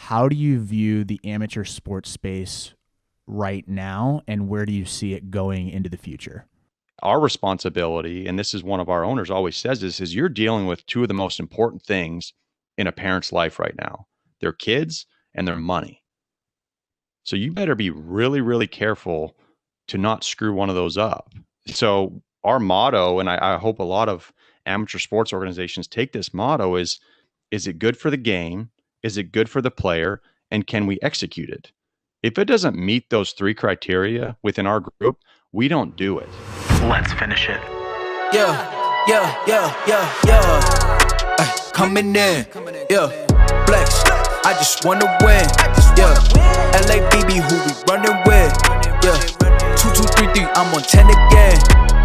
how do you view the amateur sports space right now, and where do you see it going into the future? Our responsibility, and this is one of our owners always says this, is you're dealing with two of the most important things in a parent's life right now, their kids and their money. So you better be really, really careful to not screw one of those up. So our motto, and I hope a lot of amateur sports organizations take this motto, is it good for the game? Is it good for the player? And can we execute it? If it doesn't meet those three criteria within our group, we don't do it. Let's finish it. Yeah. Coming in, yeah. Flex, I just wanna win, yeah. LABB, who we running with, yeah. 2233, I'm on 10 again,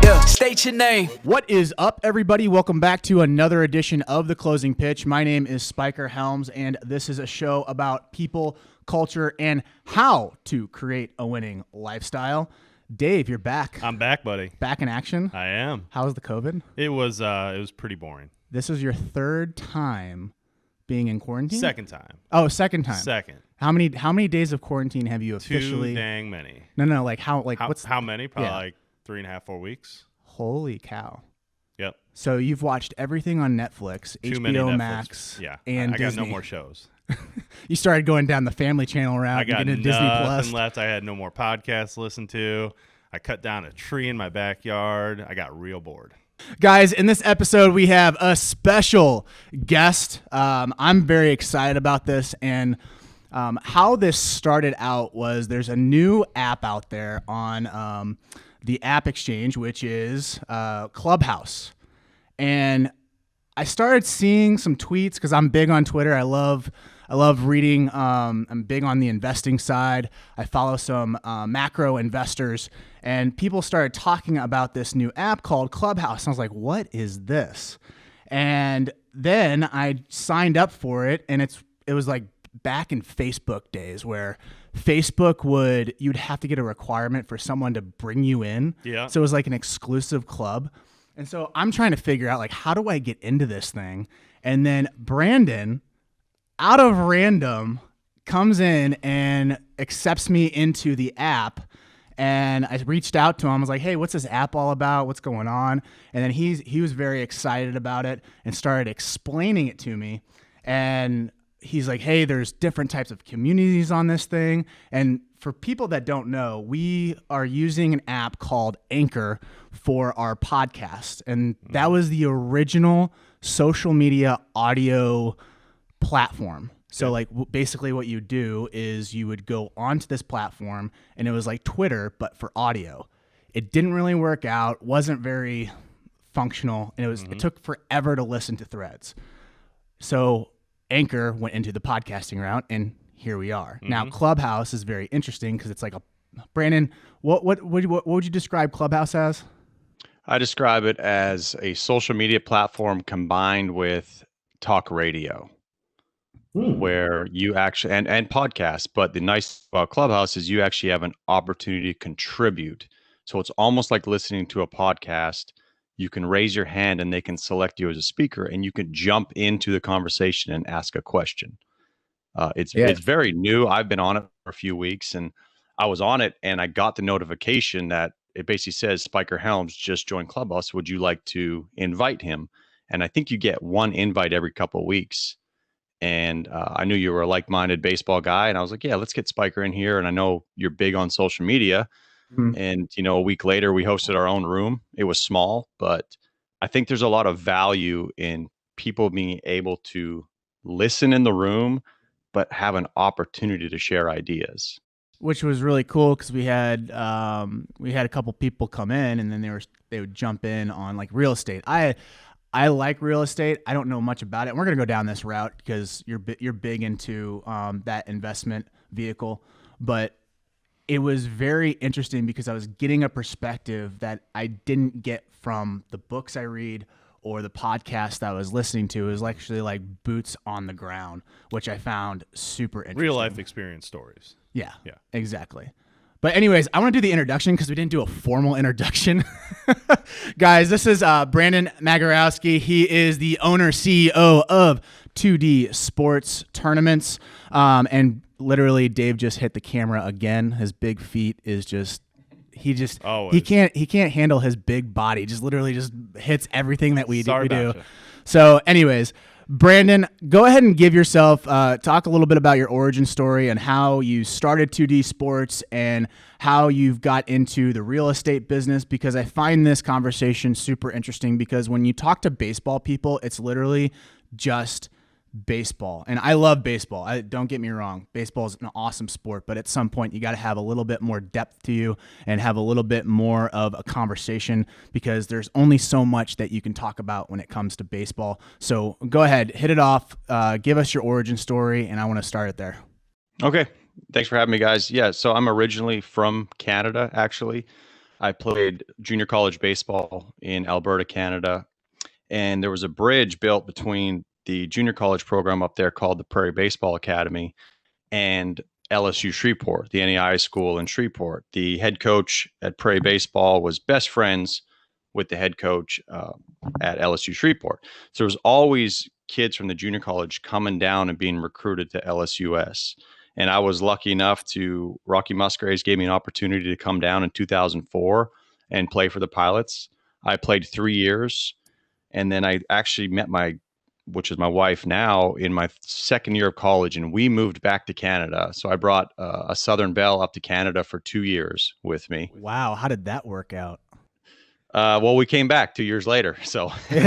yeah. State your name. What is up, everybody? Welcome back to another edition of The Closing Pitch. My name is Spiker Helms, and this is a show about people, culture, and how to create a winning lifestyle. Dave, you're back. I'm back, buddy. Back in action? I am. How was the COVID? It was pretty boring. This was your third time being in quarantine? Second time. Oh, second time. Second. How many days of quarantine have you officially? Too dang many. No, like how many? Probably like 3.5, 4 weeks. Holy cow. Yep. So you've watched everything on Netflix, Too many HBO Netflix. Max, Yeah. and I got Disney. no more shows. You started going down the Family Channel route. I got and getting into Disney Plus. nothing left. I had no more podcasts to listen to. I cut down a tree in my backyard. I got real bored. Guys, in this episode, we have a special guest. I'm very excited about this. And how this started out was there's a new app out there on the App Exchange, which is Clubhouse. And I started seeing some tweets because I'm big on Twitter. I love reading. I'm big on the investing side. I follow some macro investors, and people started talking about this new app called Clubhouse. And I was like, what is this? And then I signed up for it, and it was like back in Facebook days where Facebook you'd have to get a requirement for someone to bring you in. Yeah. So it was like an exclusive club. And so I'm trying to figure out, like, how do I get into this thing? And then Brandon, out of random, comes in and accepts me into the app. And I reached out to him. I was like, hey, what's this app all about? What's going on? And then he was very excited about it and started explaining it to me. And he's like, hey, there's different types of communities on this thing. And for people that don't know, we are using an app called Anchor for our podcast. And that was the original social media audio platform. So like basically what you do is you would go onto this platform, and it was like Twitter, but for audio. It didn't really work out, wasn't very functional, and it took forever to listen to threads. So Anchor went into the podcasting route, and here we are. Now Clubhouse is very interesting because it's like Brandon, what would you describe Clubhouse as? I describe it as a social media platform combined with talk radio, where you actually, and podcasts, but the nice about Clubhouse is you actually have an opportunity to contribute. So it's almost like listening to a podcast. You can raise your hand and they can select you as a speaker, and you can jump into the conversation and ask a question. It's very new. I've been on it for a few weeks, and I was on it and I got the notification that it basically says Spiker Helms just joined Clubhouse. Would you like to invite him? And I think you get one invite every couple of weeks. And I knew you were a like-minded baseball guy, and I was like, yeah, let's get Spiker in here. And I know you're big on social media. And, a week later, we hosted our own room. It was small, but I think there's a lot of value in people being able to listen in the room, but have an opportunity to share ideas. Which was really cool because we had a couple people come in, and then they would jump in on like real estate. I like real estate. I don't know much about it. And we're going to go down this route because you're big into that investment vehicle. But it was very interesting because I was getting a perspective that I didn't get from the books I read or the podcast that I was listening to. It was actually like boots on the ground, which I found super interesting. Real life experience stories. Yeah, exactly. But anyways, I want to do the introduction because we didn't do a formal introduction. Guys, this is Brandon Magierowski. He is the owner, CEO of 2D Sports Tournaments. And literally, Dave just hit the camera again. His big feet is he can't handle his big body. Just literally just hits everything that we do. So anyways, Brandon, go ahead and give yourself, talk a little bit about your origin story and how you started 2D Sports and how you've got into the real estate business, because I find this conversation super interesting because when you talk to baseball people, it's literally just baseball. And I love baseball. Don't get me wrong. Baseball is an awesome sport, but at some point you got to have a little bit more depth to you and have a little bit more of a conversation because there's only so much that you can talk about when it comes to baseball. So go ahead, hit it off, give us your origin story, and I want to start it there. Okay. Thanks for having me, guys. Yeah. So I'm originally from Canada, actually. I played junior college baseball in Alberta, Canada. And there was a bridge built between the junior college program up there called the Prairie Baseball Academy and LSU Shreveport, the NAI school in Shreveport. The head coach at Prairie Baseball was best friends with the head coach at LSU Shreveport. So there was always kids from the junior college coming down and being recruited to LSUS. And I was lucky enough to, Rocky Musgraves gave me an opportunity to come down in 2004 and play for the Pilots. I played 3 years. And then I actually met which is my wife now, in my second year of college, and we moved back to Canada. So I brought a Southern Belle up to Canada for 2 years with me. Wow. How did that work out? Well, we came back 2 years later. So no,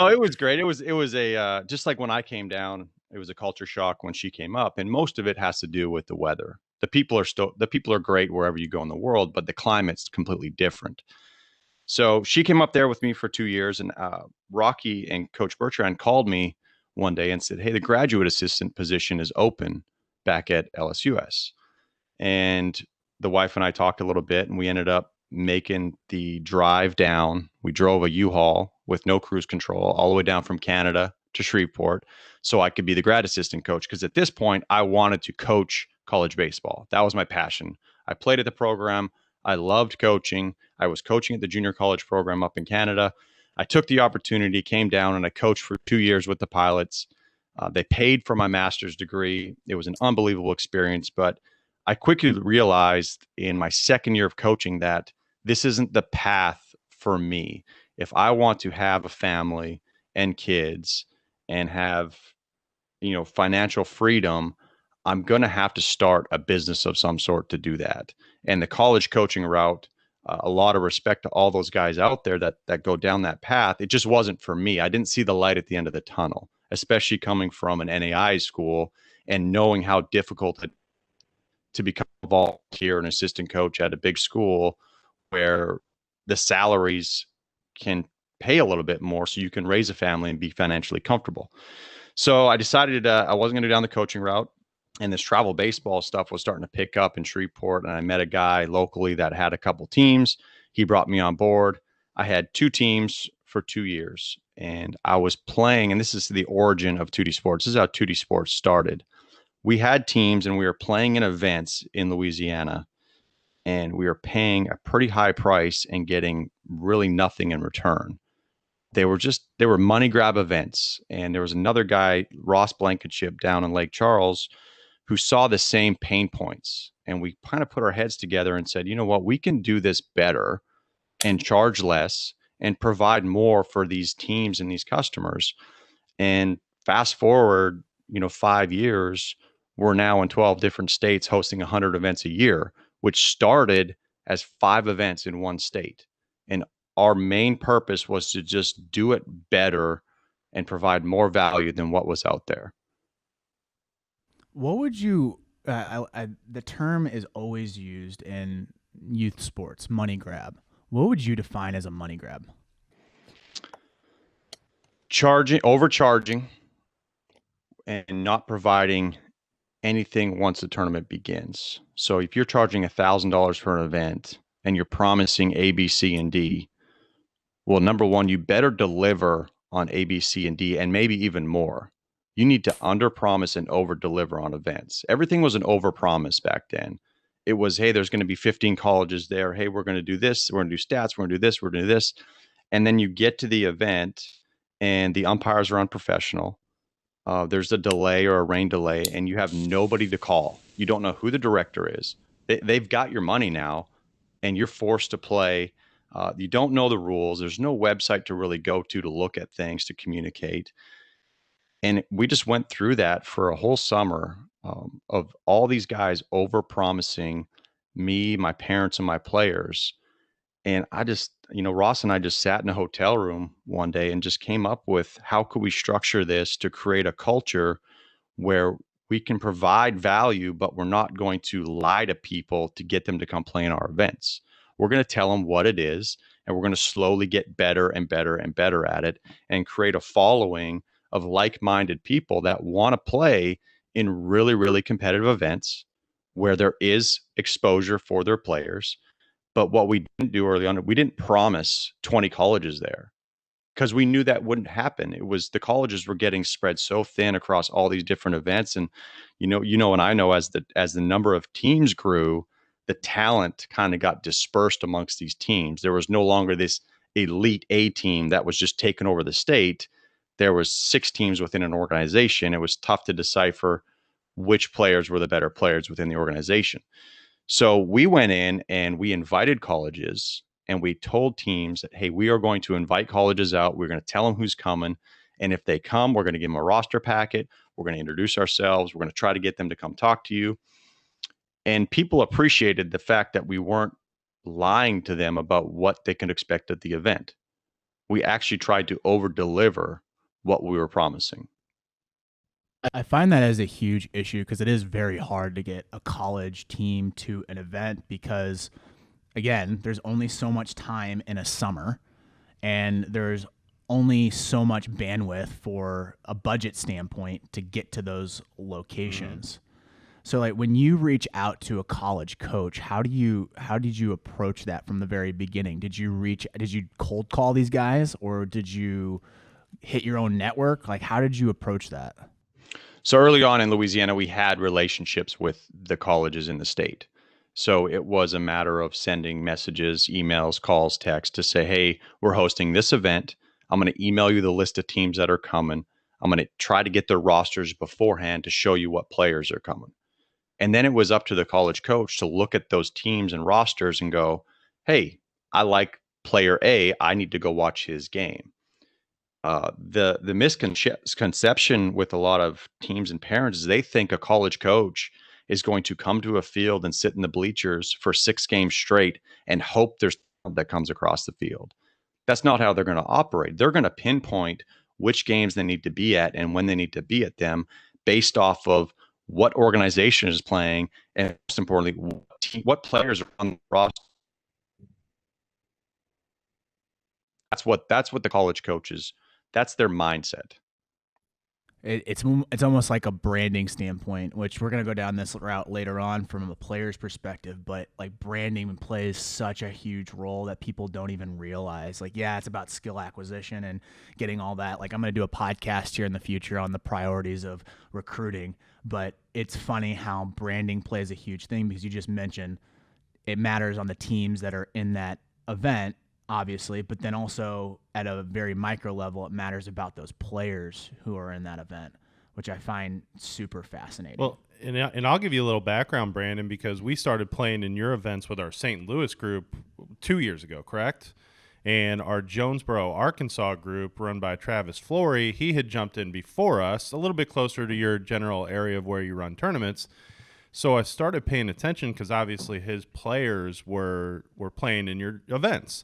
it was great. It was a, just like when I came down, it was a culture shock when she came up. And most of it has to do with the weather. The people are great wherever you go in the world, but the climate's completely different. So she came up there with me for 2 years, and Rocky and Coach Bertrand called me one day and said, "Hey, the graduate assistant position is open back at LSUS." And the wife and I talked a little bit, and we ended up making the drive down. We drove a U-Haul with no cruise control all the way down from Canada to Shreveport so I could be the grad assistant coach, because at this point I wanted to coach college baseball. That was my passion. I played at the program. I loved coaching. I was coaching at the junior college program up in Canada. I took the opportunity, came down, and I coached for 2 years with the Pilots. They paid for my master's degree. It was an unbelievable experience, but I quickly realized in my second year of coaching that this isn't the path for me. If I want to have a family and kids and have, financial freedom, I'm going to have to start a business of some sort to do that. And the college coaching route, a lot of respect to all those guys out there that go down that path. It just wasn't for me. I didn't see the light at the end of the tunnel, especially coming from an NAI school and knowing how difficult it to become a volunteer and assistant coach at a big school where the salaries can pay a little bit more so you can raise a family and be financially comfortable. So I decided I wasn't going to go down the coaching route. And this travel baseball stuff was starting to pick up in Shreveport. And I met a guy locally that had a couple teams. He brought me on board. I had 2 teams for 2 years. And I was playing, and this is the origin of 2D Sports. This is how 2D Sports started. We had teams and we were playing in events in Louisiana. And we were paying a pretty high price and getting really nothing in return. They were money grab events. And there was another guy, Ross Blankenship, down in Lake Charles, who saw the same pain points. And we kind of put our heads together and said, you know what, we can do this better and charge less and provide more for these teams and these customers. And fast forward, 5 years, we're now in 12 different states hosting 100 events a year, which started as 5 events in one state. And our main purpose was to just do it better and provide more value than what was out there. What would you, the term is always used in youth sports, money grab. What would you define as a money grab? Overcharging, and not providing anything once the tournament begins. So if you're charging $1,000 for an event and you're promising A, B, C, and D, well, number one, you better deliver on A, B, C, and D, and maybe even more. You need to underpromise and overdeliver on events. Everything was an overpromise back then. It was, hey, there's going to be 15 colleges there. Hey, we're going to do this. We're going to do stats. We're going to do this. We're going to do this. And then you get to the event and the umpires are unprofessional. There's a delay or a rain delay, and you have nobody to call. You don't know who the director is. They've got your money now, and you're forced to play. You don't know the rules. There's no website to really go to look at things, to communicate. And we just went through that for a whole summer of all these guys over promising me, my parents, and my players. And I just, Ross and I just sat in a hotel room one day and just came up with how could we structure this to create a culture where we can provide value, but we're not going to lie to people to get them to come play in our events. We're going to tell them what it is, and we're going to slowly get better and better and better at it and create a following of like-minded people that want to play in really, really competitive events where there is exposure for their players. But what we didn't do early on, we didn't promise 20 colleges there because we knew that wouldn't happen. It was the colleges were getting spread so thin across all these different events. And, and I know as the number of teams grew, the talent kind of got dispersed amongst these teams. There was no longer this elite A team that was just taking over the state. There was 6 teams within an organization. It was tough to decipher which players were the better players within the organization. So we went in and we invited colleges and we told teams that, hey, we are going to invite colleges out. We're going to tell them who's coming. And if they come, we're going to give them a roster packet. We're going to introduce ourselves. We're going to try to get them to come talk to you. And people appreciated the fact that we weren't lying to them about what they can expect at the event. We actually tried to over-deliver what we were promising. I find that as a huge issue because it is very hard to get a college team to an event because, again, there's only so much time in a summer and there's only so much bandwidth for a budget standpoint to get to those locations. Mm-hmm. So like when you reach out to a college coach, how did you approach that from the very beginning? Did you cold call these guys or did you hit your own network? Like how did you approach that? So early on in Louisiana, we had relationships with the colleges in the state. So it was a matter of sending messages, emails, calls, texts to say, hey, we're hosting this event. I'm going to email you the list of teams that are coming. I'm going to try to get their rosters beforehand to show you what players are coming. And then it was up to the college coach to look at those teams and rosters and go, hey, I like player A. I need to go watch his game. The misconception with a lot of teams and parents is they think a college coach is going to come to a field and sit in the bleachers for 6 games straight and hope there's that comes across the field. That's not how they're going to operate. They're going to pinpoint which games they need to be at and when they need to be at them based off of what organization is playing and, most importantly, what players are on the roster. That's what the college coaches. That's their mindset. It's almost like a branding standpoint, which we're going to go down this route later on from a player's perspective, but like branding plays such a huge role that people don't even realize. Like, yeah, it's about skill acquisition and getting all that. Like I'm going to do a podcast here in the future on the priorities of recruiting, but it's funny how branding plays a huge thing because you just mentioned it matters on the teams that are in that event, obviously, but then also at a very micro level, it matters about those players who are in that event, which I find super fascinating. Well, and I'll give you a little background, Brandon, because we started playing in your events with our St. Louis group 2 years ago, correct? And our Jonesboro, Arkansas group run by Travis Flory, he had jumped in before us, a little bit closer to your general area of where you run tournaments. So I started paying attention because obviously his players were playing in your events.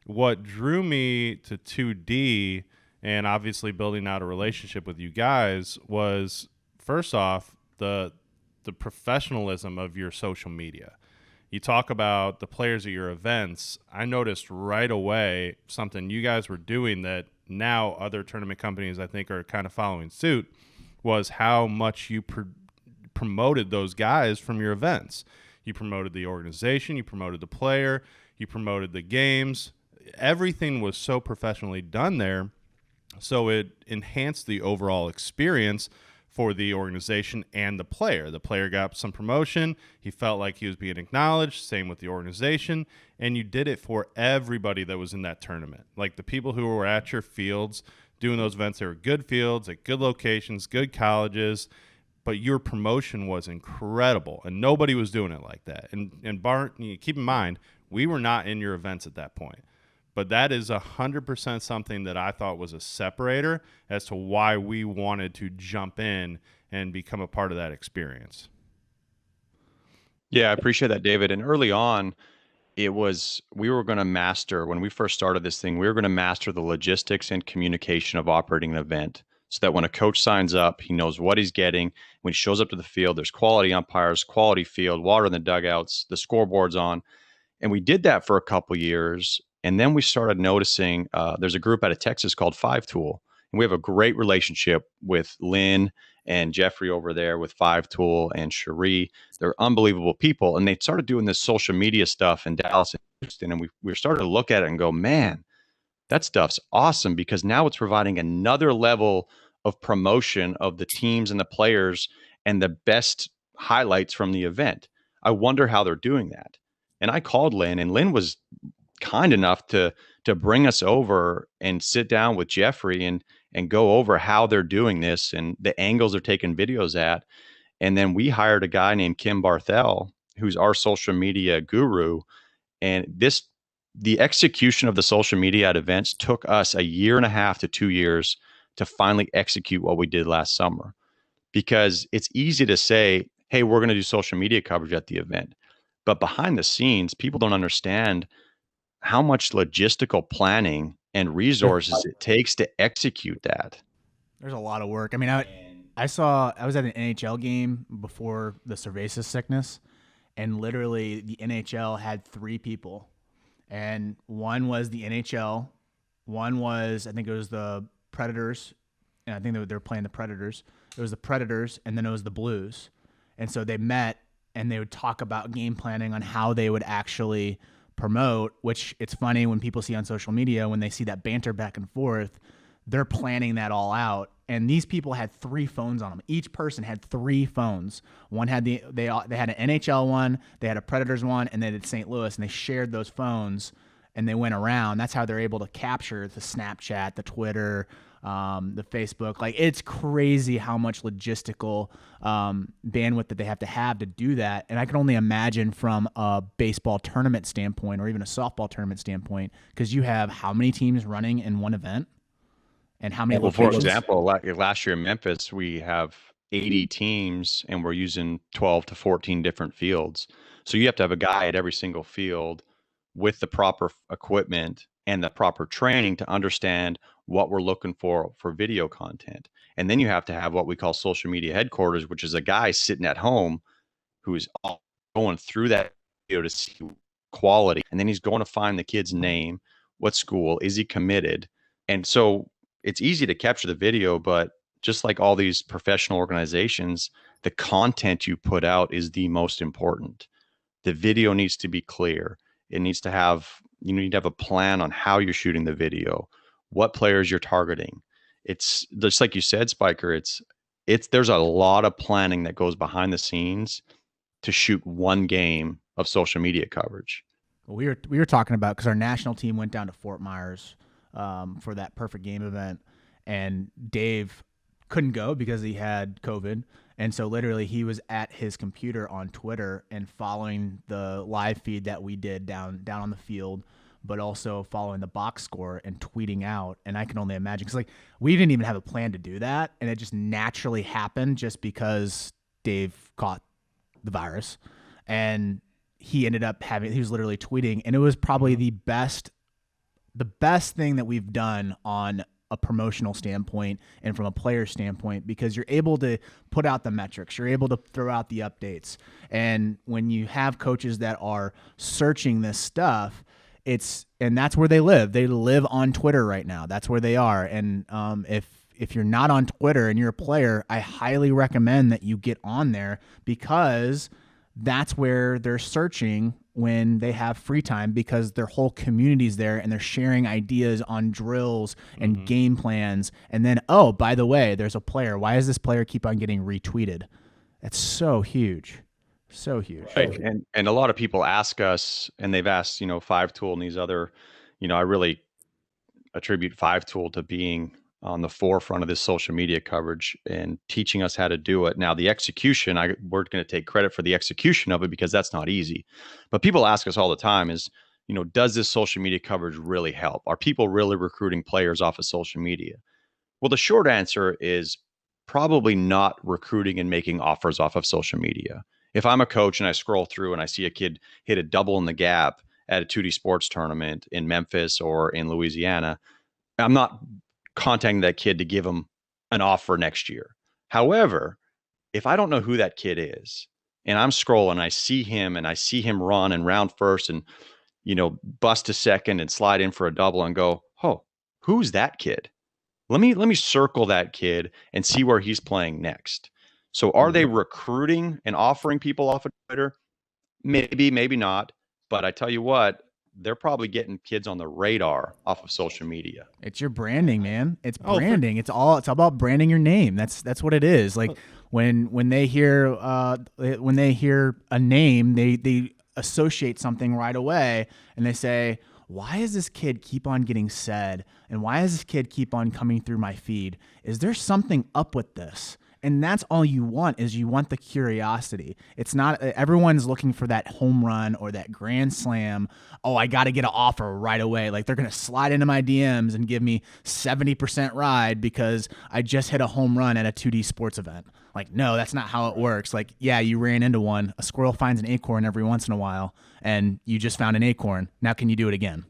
What drew me to 2D and obviously building out a relationship with you guys was, first off, the professionalism of your social media. You talk about the players at your events. I noticed right away something you guys were doing that now other tournament companies I think are kind of following suit was how much you promoted those guys from your events. You promoted the organization, you promoted the player, you promoted the games. Everything was so professionally done there. So it enhanced the overall experience for the organization and the player. The player got some promotion. He felt like he was being acknowledged. Same with the organization. And you did it for everybody that was in that tournament. Like the people who were at your fields doing those events, they were good fields at good locations, good colleges, but your promotion was incredible. And nobody was doing it like that. And Bart, keep in mind, we were not in your events at that point. But that is 100% something that I thought was a separator as to why we wanted to jump in and become a part of that experience. Yeah, I appreciate that, David. And early on, we were going to master, when we first started this thing, we were going to master the logistics and communication of operating an event so that when a coach signs up, he knows what he's getting. When he shows up to the field, there's quality umpires, quality field, water in the dugouts, the scoreboard's on. And we did that for a couple years. And then we started noticing there's a group out of Texas called 5Tool. And we have a great relationship with Lynn and Jeffrey over there with 5Tool and Cherie. They're unbelievable people. And they started doing this social media stuff in Dallas and Houston. And we started to look at it and go, man, that stuff's awesome, because now it's providing another level of promotion of the teams and the players and the best highlights from the event. I wonder how they're doing that. And I called Lynn, and Lynn was kind enough to bring us over and sit down with Jeffrey and go over how they're doing this and the angles they're taking videos at. And then we hired a guy named Kim Barthel, who's our social media guru. And the execution of the social media at events took us 1.5 to 2 years to finally execute what we did last summer. Because it's easy to say, hey, we're going to do social media coverage at the event. But behind the scenes, people don't understand how much logistical planning and resources it takes to execute that. There's a lot of work. I mean, I was at an NHL game before the cerveza sickness, and literally the NHL had 3 people, and one was the NHL, one was, I think it was the Predators, and I think they were playing the Predators. It was the Predators, and then it was the Blues. And so they met, and they would talk about game planning on how they would actually promote, which it's funny when people see on social media, when they see that banter back and forth, they're planning that all out. And these people had 3 phones on them. Each person had 3 phones. One had they had an NHL one, they had a Predators one, and they did St. Louis, and they shared those phones and they went around. That's how they're able to capture the Snapchat, the Twitter, the Facebook. Like, it's crazy how much logistical bandwidth that they have to do that. And I can only imagine from a baseball tournament standpoint or even a softball tournament standpoint, because you have how many teams running in one event and how many locations? For example, last year in Memphis, we have 80 teams and we're using 12 to 14 different fields. So you have to have a guy at every single field with the proper equipment and the proper training to understand what we're looking for video content. And then you have to have what we call social media headquarters, which is a guy sitting at home who's going through that video to see quality. And then he's going to find the kid's name, what school, is he committed? And so it's easy to capture the video, but just like all these professional organizations, the content you put out is the most important. The video needs to be clear. It needs to have, you need to have a plan on how you're shooting the video, what players you're targeting. It's just like you said, Spiker, there's a lot of planning that goes behind the scenes to shoot one game of social media coverage. We were talking about, because our national team went down to Fort Myers for that perfect game event, and Dave couldn't go because he had COVID. And so literally he was at his computer on Twitter and following the live feed that we did down on the field, but also following the box score and tweeting out. And I can only imagine, because we didn't even have a plan to do that, and it just naturally happened just because Dave caught the virus, and he ended up he was literally tweeting, and it was probably the best thing that we've done on a promotional standpoint and from a player standpoint, because you're able to put out the metrics, you're able to throw out the updates. And when you have coaches that are searching this stuff, and that's where they live. They live on Twitter right now. That's where they are. And if you're not on Twitter and you're a player, I highly recommend that you get on there, because that's where they're searching when they have free time because their whole community's there and they're sharing ideas on drills and game plans. And then, oh, by the way, there's a player. Why does this player keep on getting retweeted? That's so huge. So huge. Right. And a lot of people ask us, and they've asked, Five Tool and these other, I really attribute Five Tool to being on the forefront of this social media coverage and teaching us how to do it. Now, the execution, we're going to take credit for the execution of it because that's not easy. But people ask us all the time is, does this social media coverage really help? Are people really recruiting players off of social media? Well, the short answer is probably not recruiting and making offers off of social media. If I'm a coach and I scroll through and I see a kid hit a double in the gap at a 2D sports tournament in Memphis or in Louisiana, I'm not contacting that kid to give him an offer next year. However, if I don't know who that kid is and I'm scrolling, I see him run and round first and, bust a second and slide in for a double and go, oh, who's that kid? Let me circle that kid and see where he's playing next. So are they recruiting and offering people off of Twitter? Maybe, maybe not. But I tell you what, they're probably getting kids on the radar off of social media. It's your branding, man. It's branding. It's all about branding your name. That's what it is. Like when they hear a name, they associate something right away and they say, why does this kid keep on getting said? And why does this kid keep on coming through my feed? Is there something up with this? And that's all you want is you want the curiosity. It's not everyone's looking for that home run or that grand slam. Oh, I got to get an offer right away. Like they're going to slide into my DMs and give me 70% ride because I just hit a home run at a 2D sports event. Like, no, that's not how it works. Like, yeah, you ran into one. A squirrel finds an acorn every once in a while and you just found an acorn. Now can you do it again?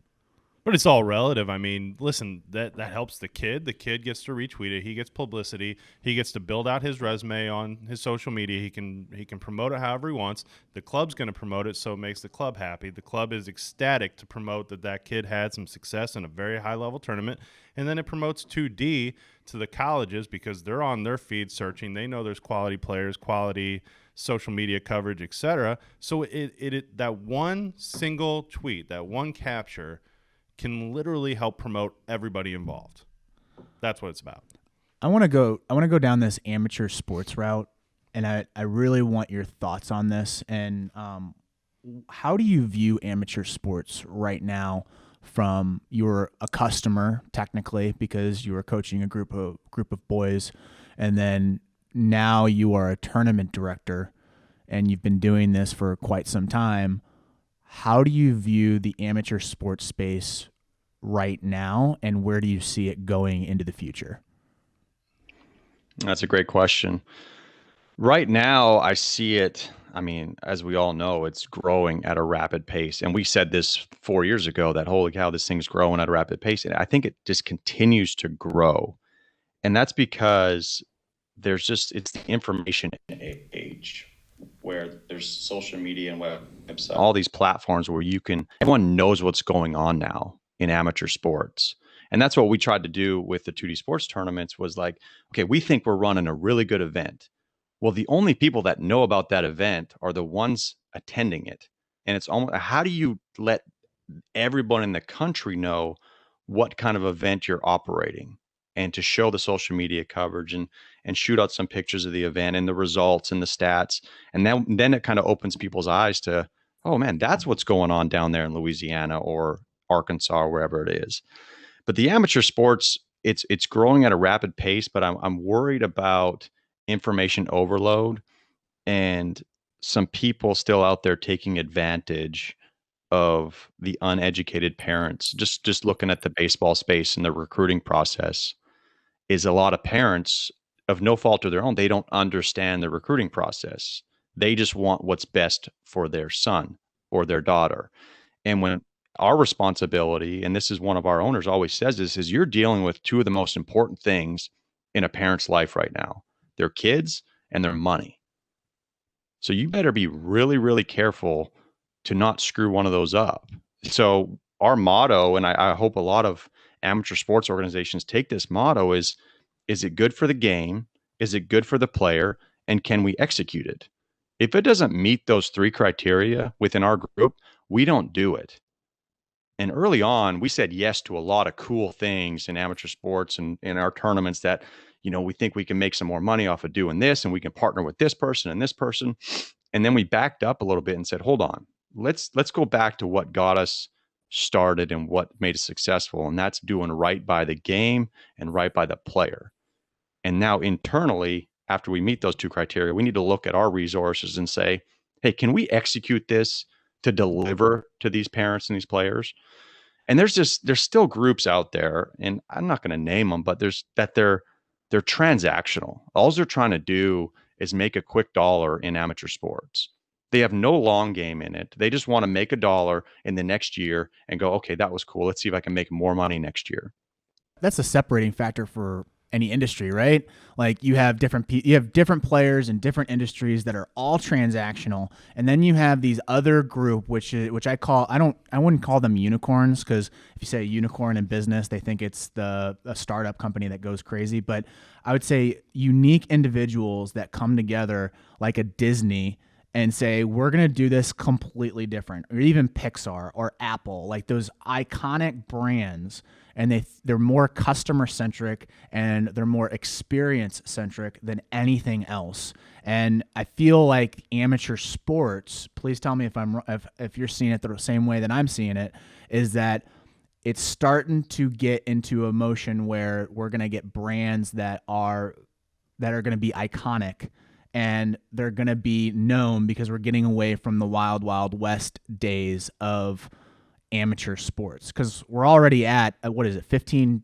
But it's all relative. I mean, listen, that helps the kid. The kid gets to retweet it. He gets publicity. He gets to build out his resume on his social media. He can promote it however he wants. The club's going to promote it, so it makes the club happy. The club is ecstatic to promote that kid had some success in a very high-level tournament. And then it promotes 2D to the colleges because they're on their feed searching. They know there's quality players, quality social media coverage, etc. So it that one single tweet, that one capture can literally help promote everybody involved. That's what it's about. I want to go down this amateur sports route, and I really want your thoughts on this. And how do you view amateur sports right now? From you're a customer technically because you were coaching a group of boys, and then now you are a tournament director, and you've been doing this for quite some time. How do you view the amateur sports space right now, and where do you see it going into the future? That's a great question. Right now, I see it, as we all know, it's growing at a rapid pace. And we said this 4 years ago that, holy cow, this thing's growing at a rapid pace. And I think it just continues to grow. And that's because it's the information age where there's social media and websites, all these platforms where everyone knows what's going on now in amateur sports. And that's what we tried to do with the 2D sports tournaments was like, okay, we think we're running a really good event. Well, the only people that know about that event are the ones attending it. And it's almost, how do you let everyone in the country know what kind of event you're operating, and to show the social media coverage and shoot out some pictures of the event and the results and the stats. And then it kind of opens people's eyes to, oh man, that's what's going on down there in Louisiana or Arkansas or wherever it is. But the amateur sports, it's growing at a rapid pace, but I'm worried about information overload and some people still out there taking advantage of the uneducated parents. Just looking at the baseball space and the recruiting process is a lot of parents, of no fault of their own, they don't understand the recruiting process. They just want what's best for their son or their daughter. And when our responsibility, and this is one of our owners always says this, is you're dealing with two of the most important things in a parent's life right now: their kids and their money. So you better be really, really careful to not screw one of those up. So our motto, and I hope a lot of amateur sports organizations take this motto, is it good for the game? Is it good for the player? And can we execute it? If it doesn't meet those three criteria within our group, We don't do it. And early on, we said yes to a lot of cool things in amateur sports and in our tournaments that, we think we can make some more money off of doing this, and we can partner with this person and this person. And then we backed up a little bit and said, hold on, let's go back to what got us started and what made us successful. And that's doing right by the game and right by the player. And now internally, after we meet those two criteria, we need to look at our resources and say, hey, can we execute this to deliver to these parents and these players? And there's still groups out there, and I'm not going to name them, but they're transactional. All they're trying to do is make a quick dollar in amateur sports. They have no long game in it. They just want to make a dollar in the next year and go, okay, that was cool. Let's see if I can make more money next year. That's a separating factor for any industry, right? Like you have different players in different industries that are all transactional, and then you have these other group which I wouldn't call them unicorns, because if you say unicorn in business, they think it's a startup company that goes crazy. But I would say unique individuals that come together like a Disney and say, we're going to do this completely different, or even Pixar or Apple, like those iconic brands. And they're more customer centric and they're more experience centric than anything else. And I feel like amateur sports, please tell me if you're seeing it the same way that I'm seeing it, is that it's starting to get into a motion where we're going to get brands that are going to be iconic, and they're going to be known because we're getting away from the wild, wild west days of amateur sports, because we're already at, what is it, 15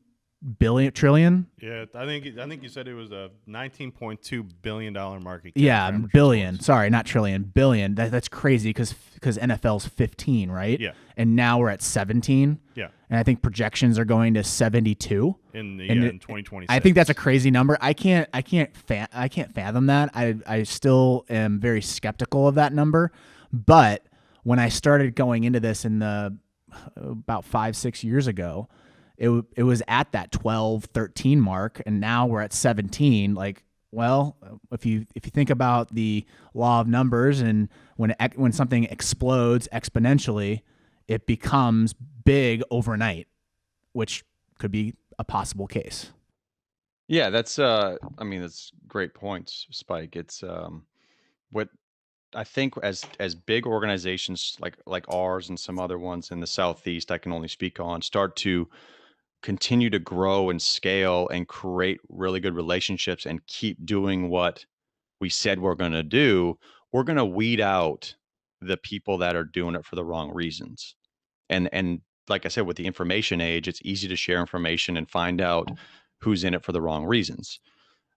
trillion? Yeah, I think you said it was a $19.2 billion market cap. Yeah, billion. Sports. Sorry, not trillion, billion. That's crazy because NFL's 15, right? Yeah. And now we're at 17. Yeah. And I think projections are going to 72 in 2026. I think that's a crazy number. I can't fathom that. I still am very skeptical of that number. But when I started going into this about 5-6 years ago, it was at that 12-13 mark, and now we're at 17. Like, well, if you think about the law of numbers, and when something explodes exponentially, it becomes big overnight, which could be a possible case. Yeah, that's great points, Spike. It's what I think as big organizations like ours and some other ones in the Southeast I can only speak on start to continue to grow and scale and create really good relationships and keep doing what we said we're going to do, we're going to weed out the people that are doing it for the wrong reasons. And like I said, with the information age, it's easy to share information and find out who's in it for the wrong reasons.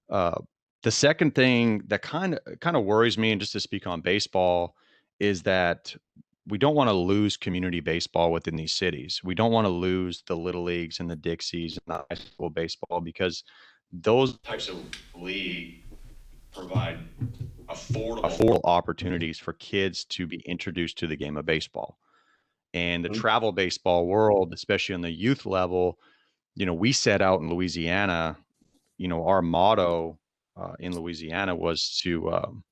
The second thing that kind of worries me, and just to speak on baseball, is that we don't want to lose community baseball within these cities. We don't want to lose the little leagues and the Dixies and the high school baseball, because those types of league provide affordable opportunities for kids to be introduced to the game of baseball. And the travel baseball world, especially on the youth level, we set out in Louisiana, our motto in Louisiana was to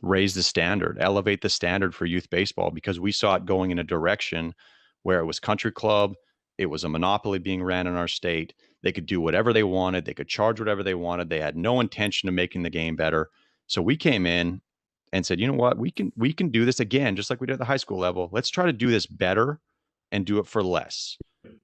raise the standard, elevate the standard for youth baseball, because we saw it going in a direction where it was country club. It was a monopoly being ran in our state. They could do whatever they wanted. They could charge whatever they wanted. They had no intention of making the game better. So we came in and said, you know what, we can do this again, just like we did at the high school level. Let's try to do this better and do it for less,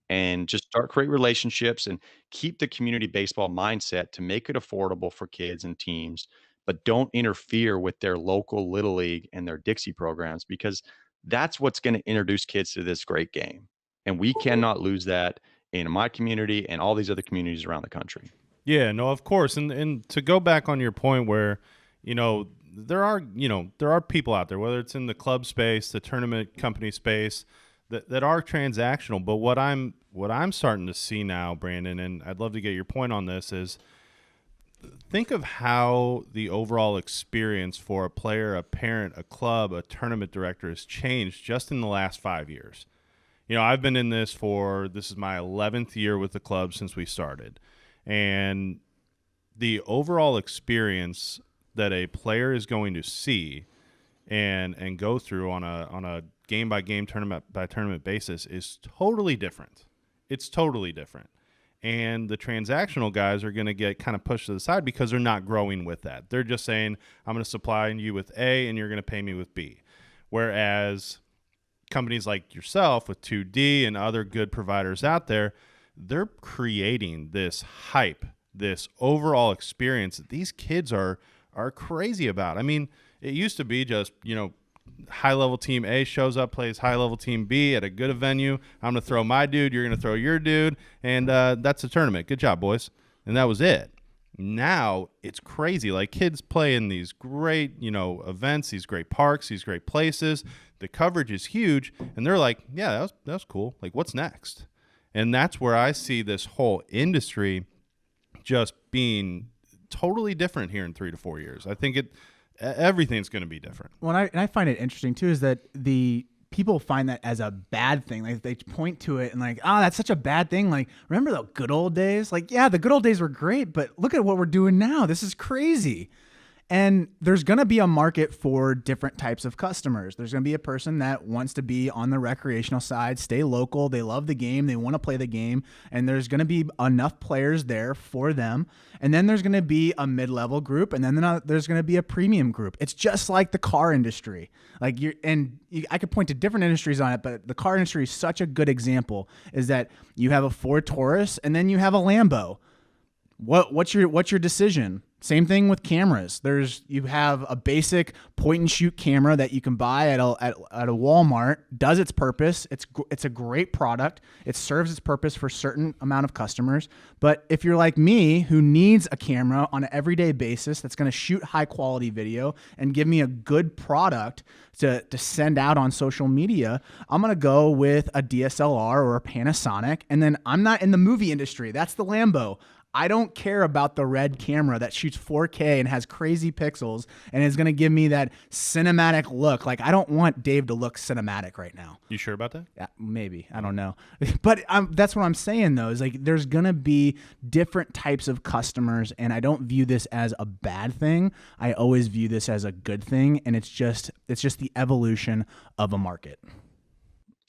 and just create relationships and keep the community baseball mindset to make it affordable for kids and teams, but don't interfere with their local little league and their Dixie programs, because that's what's going to introduce kids to this great game. And we cannot lose that in my community and all these other communities around the country. Yeah, no, of course. And to go back on your point where, there are people out there, whether it's in the club space, the tournament company space, that are transactional. But what I'm starting to see now, Brandon, and I'd love to get your point on this, is think of how the overall experience for a player, a parent, a club, a tournament director has changed just in the last 5 years. I've been in this is my 11th year with the club since we started. And the overall experience that a player is going to see and go through on a game by game, tournament by tournament basis is totally different. It's totally different. And the transactional guys are going to get kind of pushed to the side because they're not growing with that. They're just saying, I'm going to supply you with A and you're going to pay me with B. Whereas companies like yourself with 2D and other good providers out there, they're creating this hype, this overall experience that these kids are crazy about. I mean, it used to be just, high-level team A shows up, plays high-level team B at a good venue. I'm going to throw my dude, you're going to throw your dude, and that's a tournament. Good job, boys. And that was it. Now it's crazy. Like, kids play in these great, events, these great parks, these great places. The coverage is huge, and they're like, yeah, that was cool. Like, what's next? And that's where I see this whole industry just being totally different here in 3 to 4 years. I think everything's going to be different. Well, and I find it interesting too is that the people find that as a bad thing. Like, they point to it and like, that's such a bad thing. Like, remember the good old days? Like, yeah, the good old days were great, but look at what we're doing now. This is crazy. And there's going to be a market for different types of customers. There's going to be a person that wants to be on the recreational side, stay local. They love the game. They want to play the game. And there's going to be enough players there for them. And then there's going to be a mid-level group. And then there's going to be a premium group. It's just like the car industry. I could point to different industries on it, but the car industry is such a good example, is that you have a Ford Taurus and then you have a Lambo. What's your decision? Same thing with cameras. You have a basic point and shoot camera that you can buy at a Walmart. Does its purpose. It's a great product. It serves its purpose for a certain amount of customers. But if you're like me, who needs a camera on an everyday basis that's going to shoot high quality video and give me a good product to send out on social media, I'm going to go with a DSLR or a Panasonic. And then I'm not in the movie industry. That's the Lambo. I don't care about the red camera that shoots 4K and has crazy pixels and is going to give me that cinematic look. Like, I don't want Dave to look cinematic right now. You sure about that? Yeah, maybe. I don't know. But that's what I'm saying, though, is like, there's going to be different types of customers, and I don't view this as a bad thing. I always view this as a good thing, and it's just the evolution of a market.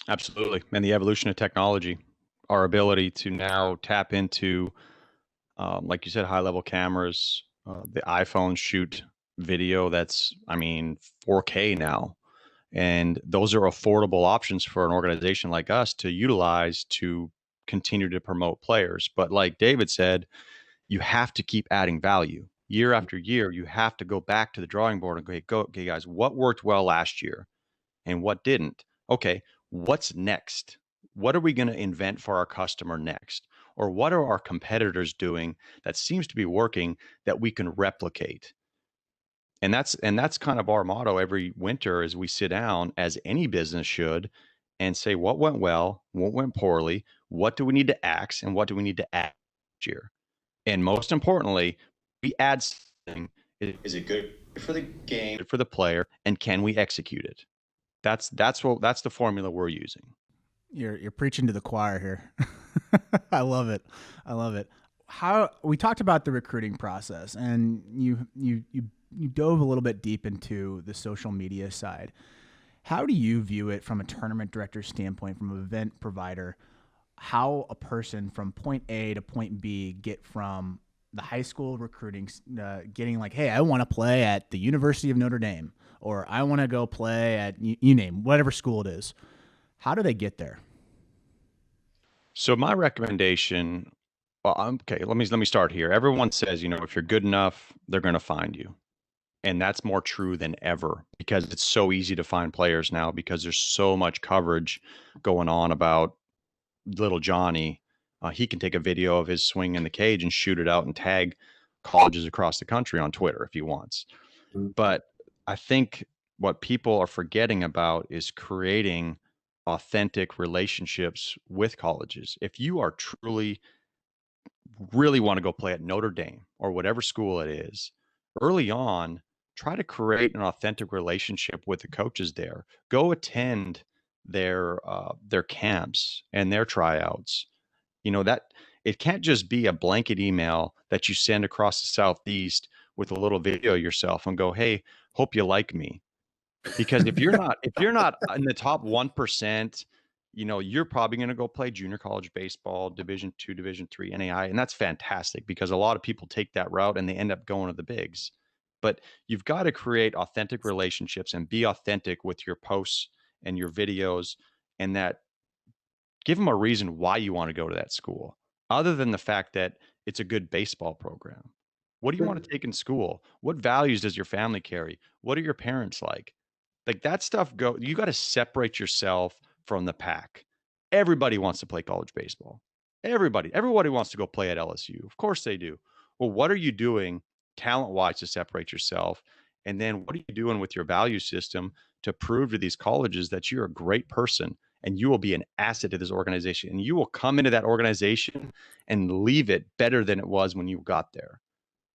Absolutely. And the evolution of technology, our ability to now tap into like you said, high-level cameras. The iPhones shoot video that's, 4K now. And those are affordable options for an organization like us to utilize to continue to promote players. But like David said, you have to keep adding value. Year after year, you have to go back to the drawing board and go, okay, guys, what worked well last year and what didn't? Okay, what's next? What are we going to invent for our customer next? Or what are our competitors doing that seems to be working that we can replicate? And that's kind of our motto every winter as we sit down, as any business should, and say what went well, what went poorly, what do we need to axe, and what do we need to add next year? And most importantly, we add something. Is it good for the game, good for the player, and can we execute it? That's the formula we're using. You're preaching to the choir here. I love it. How we talked about the recruiting process, and you dove a little bit deep into the social media side. How do you view it from a tournament director standpoint, from an event provider? How a person from point A to point B get from the high school recruiting, getting like, hey, I want to play at the University of Notre Dame, or I want to go play at you name whatever school it is. How do they get there? So my recommendation, okay, let me start here. Everyone says, if you're good enough, they're going to find you. And that's more true than ever because it's so easy to find players now because there's so much coverage going on about little Johnny. He can take a video of his swing in the cage and shoot it out and tag colleges across the country on Twitter if he wants. But I think what people are forgetting about is creating authentic relationships with colleges. If you are really want to go play at Notre Dame or whatever school it is, early on, try to create an authentic relationship with the coaches there. Go attend their camps and their tryouts. That it can't just be a blanket email that you send across the Southeast with a little video of yourself and go, hey, hope you like me. Because if you're not in the top 1%, you're probably going to go play junior college baseball, Division 2, Division 3, NAI, and that's fantastic because a lot of people take that route and they end up going to the bigs. But you've got to create authentic relationships and be authentic with your posts and your videos, and that give them a reason why you want to go to that school, other than the fact that it's a good baseball program. What do you want to take in school? What values does your family carry? What are your parents like? Like that stuff you got to separate yourself from the pack. Everybody wants to play college baseball. Everybody wants to go play at LSU. Of course they do. Well, what are you doing talent-wise to separate yourself? And then what are you doing with your value system to prove to these colleges that you're a great person and you will be an asset to this organization and you will come into that organization and leave it better than it was when you got there?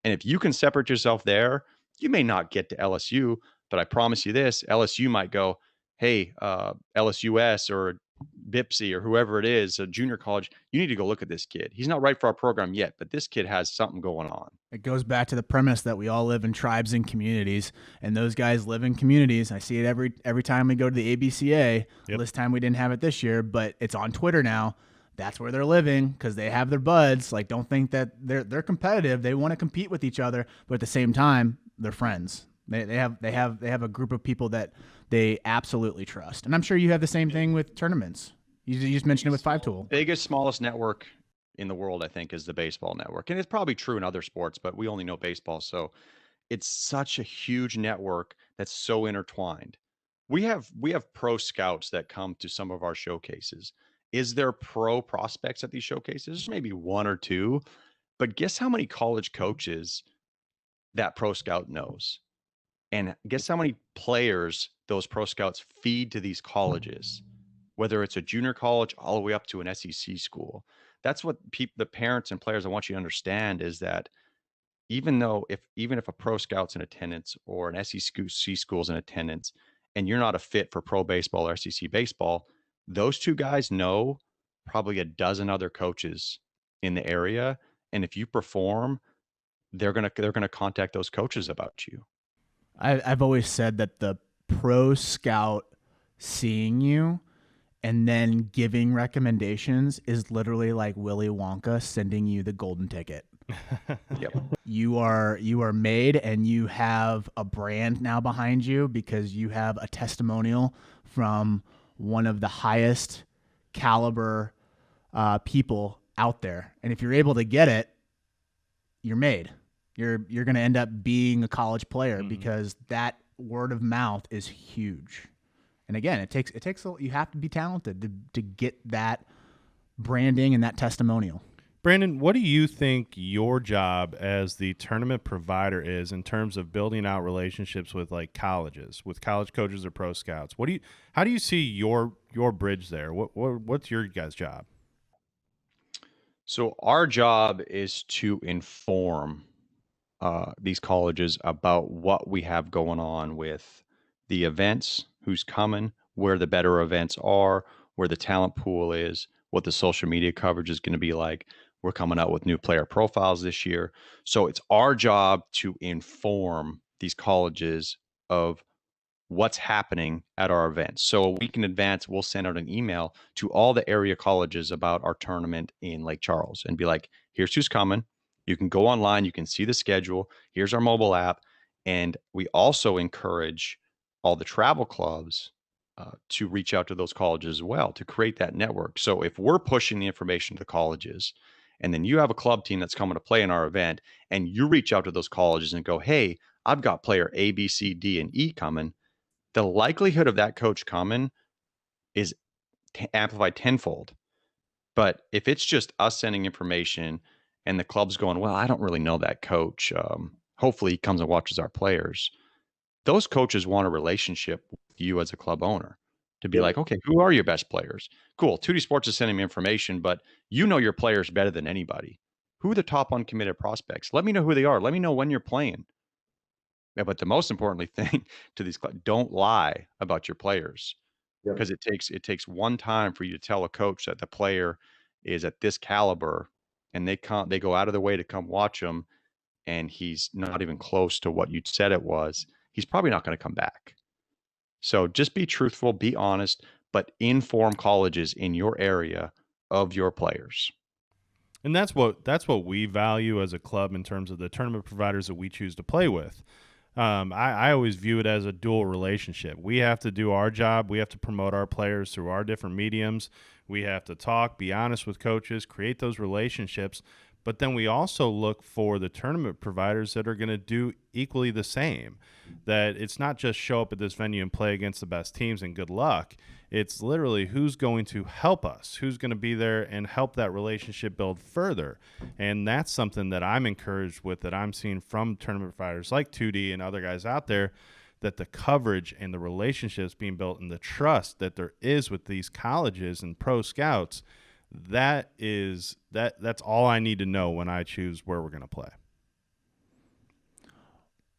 And if you can separate yourself there, you may not get to LSU, but I promise you this, LSU might go, hey, LSUS or BIPSI or whoever it is, a junior college, you need to go look at this kid. He's not right for our program yet, but this kid has something going on. It goes back to the premise that we all live in tribes and communities, and those guys live in communities. I see it every time we go to the ABCA. Yep. This time we didn't have it this year, but it's on Twitter now. That's where they're living because they have their buds. Like, don't think that they're competitive. They want to compete with each other, but at the same time, they're friends. They have a group of people that they absolutely trust. And I'm sure you have the same thing with tournaments. You just mentioned it with Five Tool. Biggest, smallest network in the world, I think, is the baseball network. And it's probably true in other sports, but we only know baseball. So it's such a huge network that's so intertwined. We have pro scouts that come to some of our showcases. Is there pro prospects at these showcases? Maybe one or two. But guess how many college coaches that pro scout knows? And guess how many players those pro scouts feed to these colleges, whether it's a junior college all the way up to an SEC school. That's what the parents and players, I want you to understand, is that even if a pro scout's in attendance or an SEC school's in attendance and you're not a fit for pro baseball or SEC baseball, those two guys know probably a dozen other coaches in the area. And if you perform, they're gonna contact those coaches about you. I've always said that the pro scout seeing you and then giving recommendations is literally like Willy Wonka sending you the golden ticket. Yep. You are made, and you have a brand now behind you because you have a testimonial from one of the highest caliber people out there. And if you're able to get it, you're made. You're going to end up being a college player because that word of mouth is huge. And again, it takes you have to be talented to get that branding and that testimonial. Brandon, what do you think your job as the tournament provider is in terms of building out relationships with like colleges, with college coaches or pro scouts? How do you see your bridge there? What's your guys' job? So our job is to inform these colleges about what we have going on with the events, who's coming, where the better events are, where the talent pool is, what the social media coverage is going to be like. We're coming out with new player profiles this year. So it's our job to inform these colleges of what's happening at our events. So a week in advance, we'll send out an email to all the area colleges about our tournament in Lake Charles and be like, here's who's coming. You can go online, you can see the schedule. Here's our mobile app. And we also encourage all the travel clubs to reach out to those colleges as well to create that network. So if we're pushing the information to the colleges, and then you have a club team that's coming to play in our event, and you reach out to those colleges and go, hey, I've got player A, B, C, D, and E coming, the likelihood of that coach coming is amplified tenfold. But if it's just us sending information and the club's going, well, I don't really know that coach. Hopefully he comes and watches our players. Those coaches want a relationship with you as a club owner to be like, okay, who are your best players? Cool. 2D Sports is sending me information, but you know your players better than anybody. Who are the top uncommitted prospects? Let me know who they are. Let me know when you're playing. Yeah, but the most importantly thing to these clubs, don't lie about your players, because it takes one time for you to tell a coach that the player is at this caliber, and they go out of their way to come watch him, and he's not even close to what you said it was. He's probably not going to come back. So just be truthful, be honest, but inform colleges in your area of your players. And that's what we value as a club in terms of the tournament providers that we choose to play with. I always view it as a dual relationship. We have to do our job. We have to promote our players through our different mediums. We have to talk, be honest with coaches, create those relationships. But then we also look for the tournament providers that are going to do equally the same. That it's not just show up at this venue and play against the best teams and good luck. It's literally who's going to help us, who's going to be there and help that relationship build further. And that's something that I'm encouraged with, that I'm seeing from tournament providers like 2D and other guys out there, that the coverage and the relationships being built and the trust that there is with these colleges and pro scouts, that's all I need to know when I choose where we're going to play.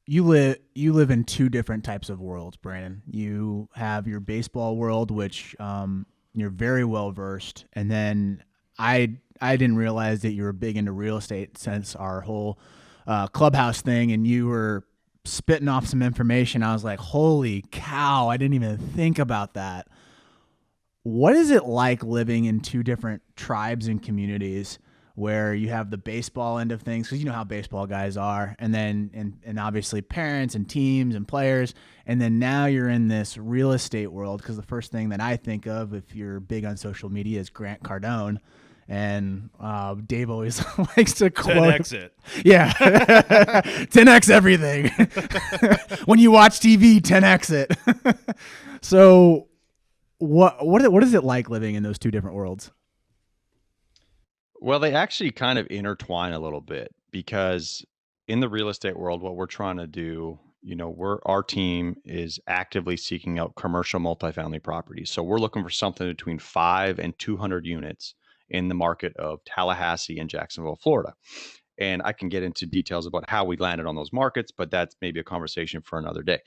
You live in two different types of worlds, Brandon. You have your baseball world, which you're very well versed, and then I didn't realize that you were big into real estate since our whole clubhouse thing, and you were spitting off some information. I was like, holy cow, I didn't even think about that. What is it like living in two different tribes and communities where you have the baseball end of things, because you know how baseball guys are, and then and obviously parents and teams and players, and then now you're in this real estate world, because the first thing that I think of if you're big on social media is Grant Cardone, and Dave always likes to quote 10x it. Yeah. 10x everything. When you watch TV, 10x it. So what is it like living in those two different worlds? Well, they actually kind of intertwine a little bit, because in the real estate world, what we're trying to do, our team is actively seeking out commercial multifamily properties. So we're looking for something between 5 and 200 units in the market of Tallahassee and Jacksonville, Florida. And I can get into details about how we landed on those markets, but that's maybe a conversation for another day.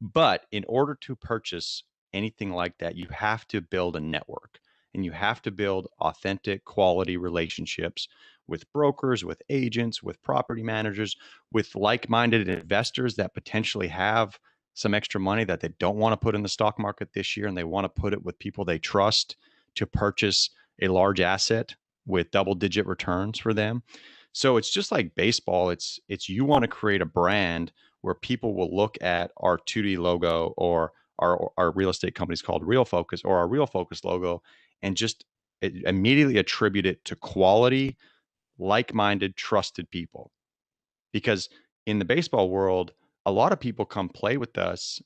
But in order to purchase anything like that, you have to build a network. And you have to build authentic, quality relationships with brokers, with agents, with property managers, with like-minded investors that potentially have some extra money that they don't want to put in the stock market this year, and they want to put it with people they trust to purchase a large asset with double-digit returns for them. So it's just like baseball. It's you want to create a brand where people will look at our 2D logo, or our real estate company is called Real Focus, or our Real Focus logo, and just immediately attribute it to quality, like-minded, trusted people. Because in the baseball world, a lot of people come play with us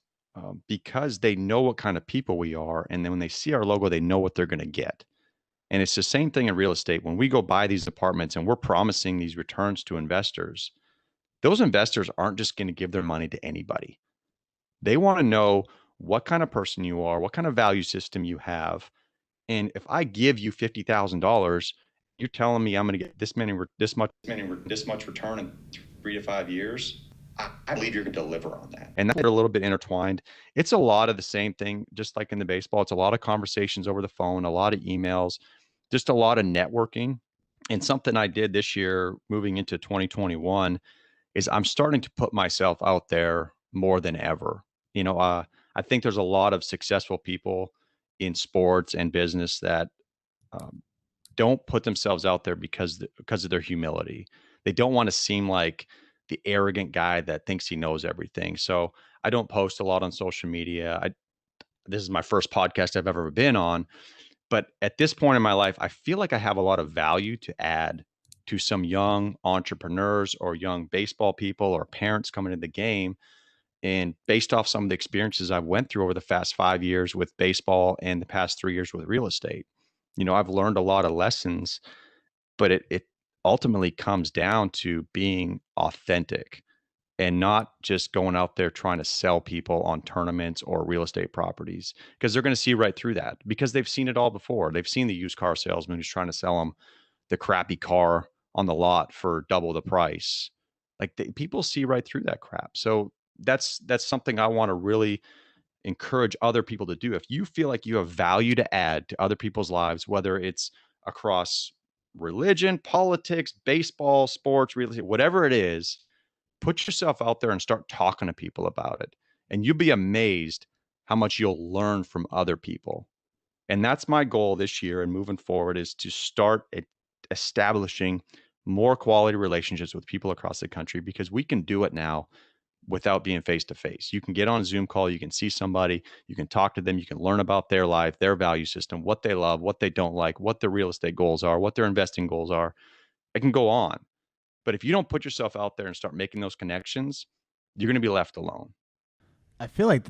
because they know what kind of people we are. And then when they see our logo, they know what they're going to get. And it's the same thing in real estate. When we go buy these apartments and we're promising these returns to investors, those investors aren't just going to give their money to anybody. They want to know what kind of person you are, what kind of value system you have. And if I give you $50,000, you're telling me I'm going to get this much return in 3 to 5 years. I believe you're going to deliver on that. And they're a little bit intertwined. It's a lot of the same thing, just like in the baseball. It's a lot of conversations over the phone, a lot of emails, just a lot of networking. And something I did this year, moving into 2021, is I'm starting to put myself out there more than ever. I think there's a lot of successful people in sports and business that don't put themselves out there because of their humility. They don't want to seem like the arrogant guy that thinks he knows everything. So I don't post a lot on social media. This is my first podcast I've ever been on, but at this point in my life, I feel like I have a lot of value to add to some young entrepreneurs or young baseball people or parents coming into the game. And based off some of the experiences I've went through over the past 5 years with baseball and the past 3 years with real estate, I've learned a lot of lessons, but it ultimately comes down to being authentic and not just going out there trying to sell people on tournaments or real estate properties, because they're going to see right through that, because they've seen it all before. They've seen the used car salesman who's trying to sell them the crappy car on the lot for double the price. Like people see right through that crap. So that's something I want to really encourage other people to do. If you feel like you have value to add to other people's lives, whether it's across religion, politics, baseball, sports, real estate, whatever it is, put yourself out there and start talking to people about it. And you'll be amazed how much you'll learn from other people. And that's my goal this year and moving forward, is to start establishing more quality relationships with people across the country, because we can do it now without being face to face. You can get on a Zoom call, you can see somebody, you can talk to them, you can learn about their life, their value system, what they love, what they don't like, what their real estate goals are, what their investing goals are. It can go on. But if you don't put yourself out there and start making those connections, you're going to be left alone. I feel like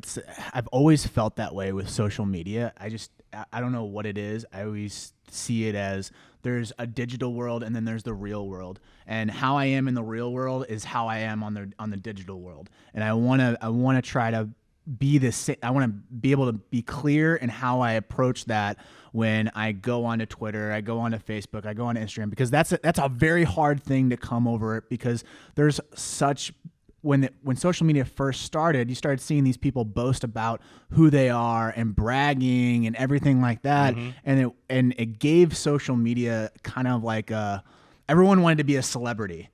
I've always felt that way with social media. I don't know what it is. I always see it as there's a digital world and then there's the real world. And how I am in the real world is how I am on the digital world. And I want to try to be the same. I want to be able to be clear in how I approach that when I go onto Twitter, I go onto Facebook, I go onto Instagram, because that's a very hard thing to come over it, because there's such when social media first started, you started seeing these people boast about who they are and bragging and everything like that. Mm-hmm. And it gave social media kind of like everyone wanted to be a celebrity.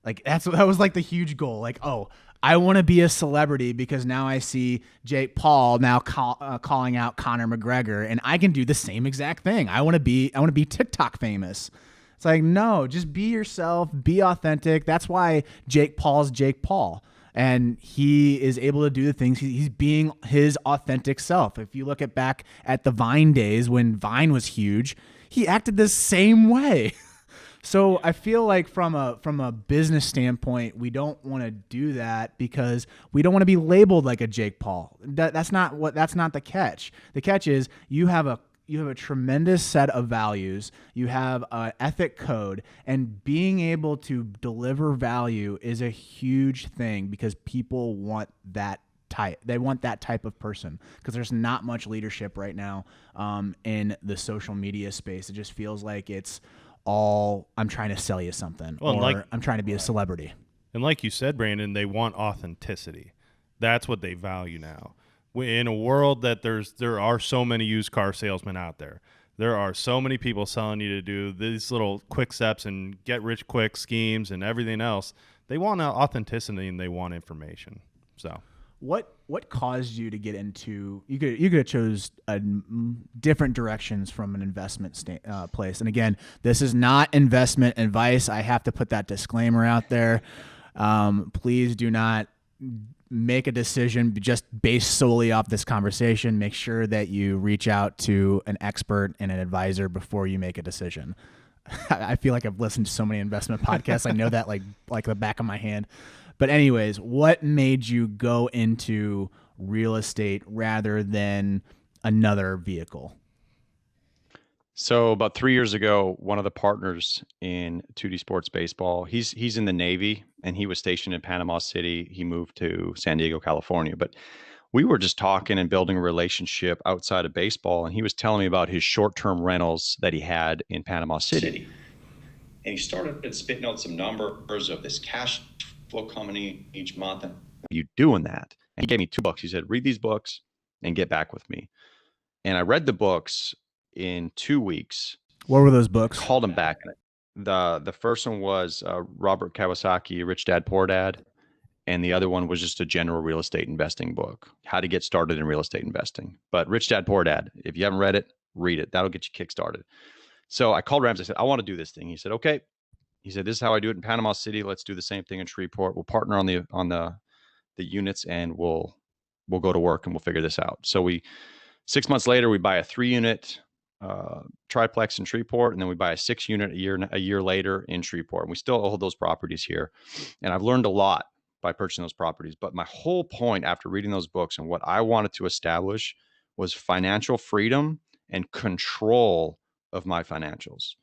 Like that was like the huge goal. Like, oh, I want to be a celebrity because now I see Jake Paul now calling out Conor McGregor, and I can do the same exact thing. I want to be TikTok famous. It's like, no, just be yourself, be authentic. That's why Jake Paul's Jake Paul. And he is able to do the things. He's being his authentic self. If you look back at the Vine days when Vine was huge, he acted the same way. So I feel like from a business standpoint, we don't want to do that because we don't want to be labeled like a Jake Paul. That's not the catch. The catch is you have a tremendous set of values. You have an ethic code, and being able to deliver value is a huge thing because people want that type. They want that type of person because there's not much leadership right now in the social media space. It just feels like it's all, I'm trying to sell you something, or I'm trying to be a celebrity. And like you said, Brandon, they want authenticity. That's what they value now. In a world that there are so many used car salesmen out there. There are so many people selling you to do these little quick steps and get rich quick schemes and everything else. They want authenticity and they want information. So what caused you to get into, you could have chose different directions from an investment place. And again, this is not investment advice. I have to put that disclaimer out there. Please do not make a decision just based solely off this conversation. Make sure that you reach out to an expert and an advisor before you make a decision. I feel like I've listened to so many investment podcasts. I know that like the back of my hand. But anyways, what made you go into real estate rather than another vehicle? So about 3 years ago, one of the partners in 2D Sports Baseball, he's in the Navy and he was stationed in Panama City. He moved to San Diego, California. But we were just talking and building a relationship outside of baseball. And he was telling me about his short-term rentals that he had in Panama City. And he started spitting out some numbers of this cash flow coming in each month. And you doing that? And he gave me 2 books. He said, read these books and get back with me. And I read the books in 2 weeks. What were those books? Called him back. The first one was Robert Kiyosaki, Rich Dad, Poor Dad. And the other one was just a general real estate investing book, how to get started in real estate investing. But Rich Dad, Poor Dad, if you haven't read it, read it. That'll get you kickstarted. So I called Rams. I said, I want to do this thing. He said, okay. He said, this is how I do it in Panama City. Let's do the same thing in Shreveport. We'll partner on the units and we'll go to work and we'll figure this out. So 6 months later, we buy a 3-unit triplex in Shreveport, and then we buy a 6-unit a year later in Shreveport. And we still hold those properties here. And I've learned a lot by purchasing those properties. But my whole point after reading those books and what I wanted to establish was financial freedom and control of my financials.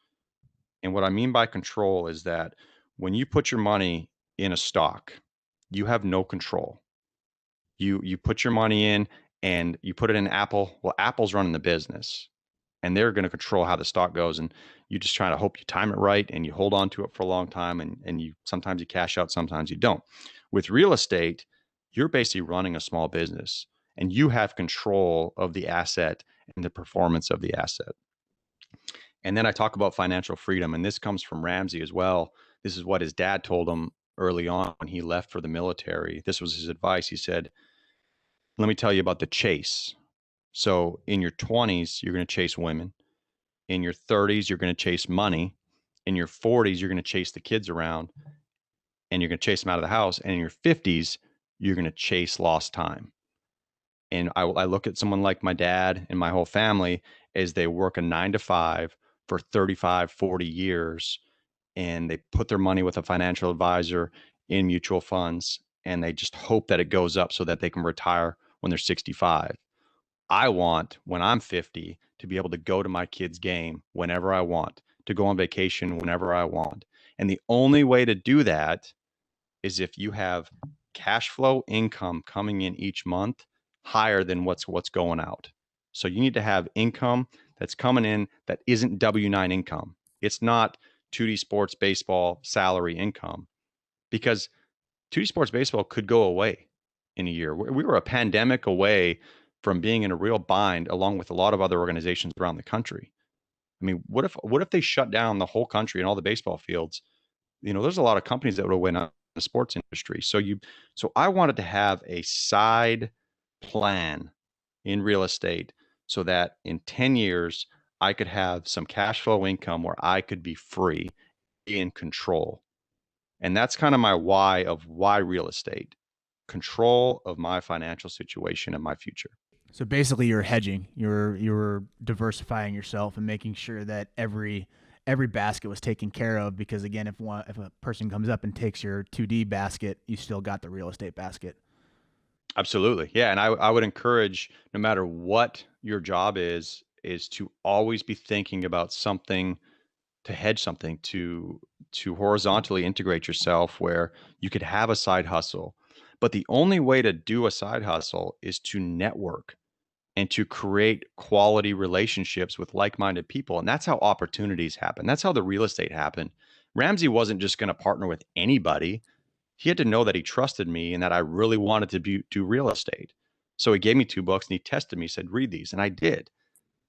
And what I mean by control is that when you put your money in a stock, you have no control. You put your money in and you put it in Apple. Well, Apple's running the business and they're going to control how the stock goes. And you just try to hope you time it right and you hold on to it for a long time. And sometimes you cash out, sometimes you don't. With real estate, you're basically running a small business and you have control of the asset and the performance of the asset. And then I talk about financial freedom, and this comes from Ramsey as well. This is what his dad told him early on when he left for the military. This was his advice. He said, let me tell you about the chase. So in your 20s, you're going to chase women. In your 30s, you're going to chase money. In your 40s, you're going to chase the kids around and you're going to chase them out of the house. And in your 50s, you're going to chase lost time. And I look at someone like my dad and my whole family as they work a 9 to 5 for 35, 40 years. And they put their money with a financial advisor in mutual funds. And they just hope that it goes up so that they can retire when they're 65. I want, when I'm 50, to be able to go to my kid's game whenever I want, to go on vacation whenever I want. And the only way to do that is if you have cash flow income coming in each month higher than what's going out. So you need to have income that's coming in that isn't W-9 income. It's not 2D Sports Baseball salary income, because 2D Sports Baseball could go away in a year. We were a pandemic away from being in a real bind, along with a lot of other organizations around the country. I mean, what if they shut down the whole country and all the baseball fields? There's a lot of companies that would have went out in the sports industry. So I wanted to have a side plan in real estate so that in 10 years, I could have some cash flow income where I could be free, in control. And that's kind of my why of why real estate: control of my financial situation and my future. So basically you're hedging, you're diversifying yourself and making sure that every basket was taken care of, because again, if a person comes up and takes your 2D basket, you still got the real estate basket. Absolutely. Yeah. And I would encourage, no matter what your job is to always be thinking about something to hedge, something to horizontally integrate yourself where you could have a side hustle. But the only way to do a side hustle is to network and to create quality relationships with like-minded people. And that's how opportunities happen. That's how the real estate happened. Ramsey wasn't just going to partner with anybody. He had to know that he trusted me and that I really wanted to do real estate. So he gave me 2 books and he tested me, said, read these. And I did.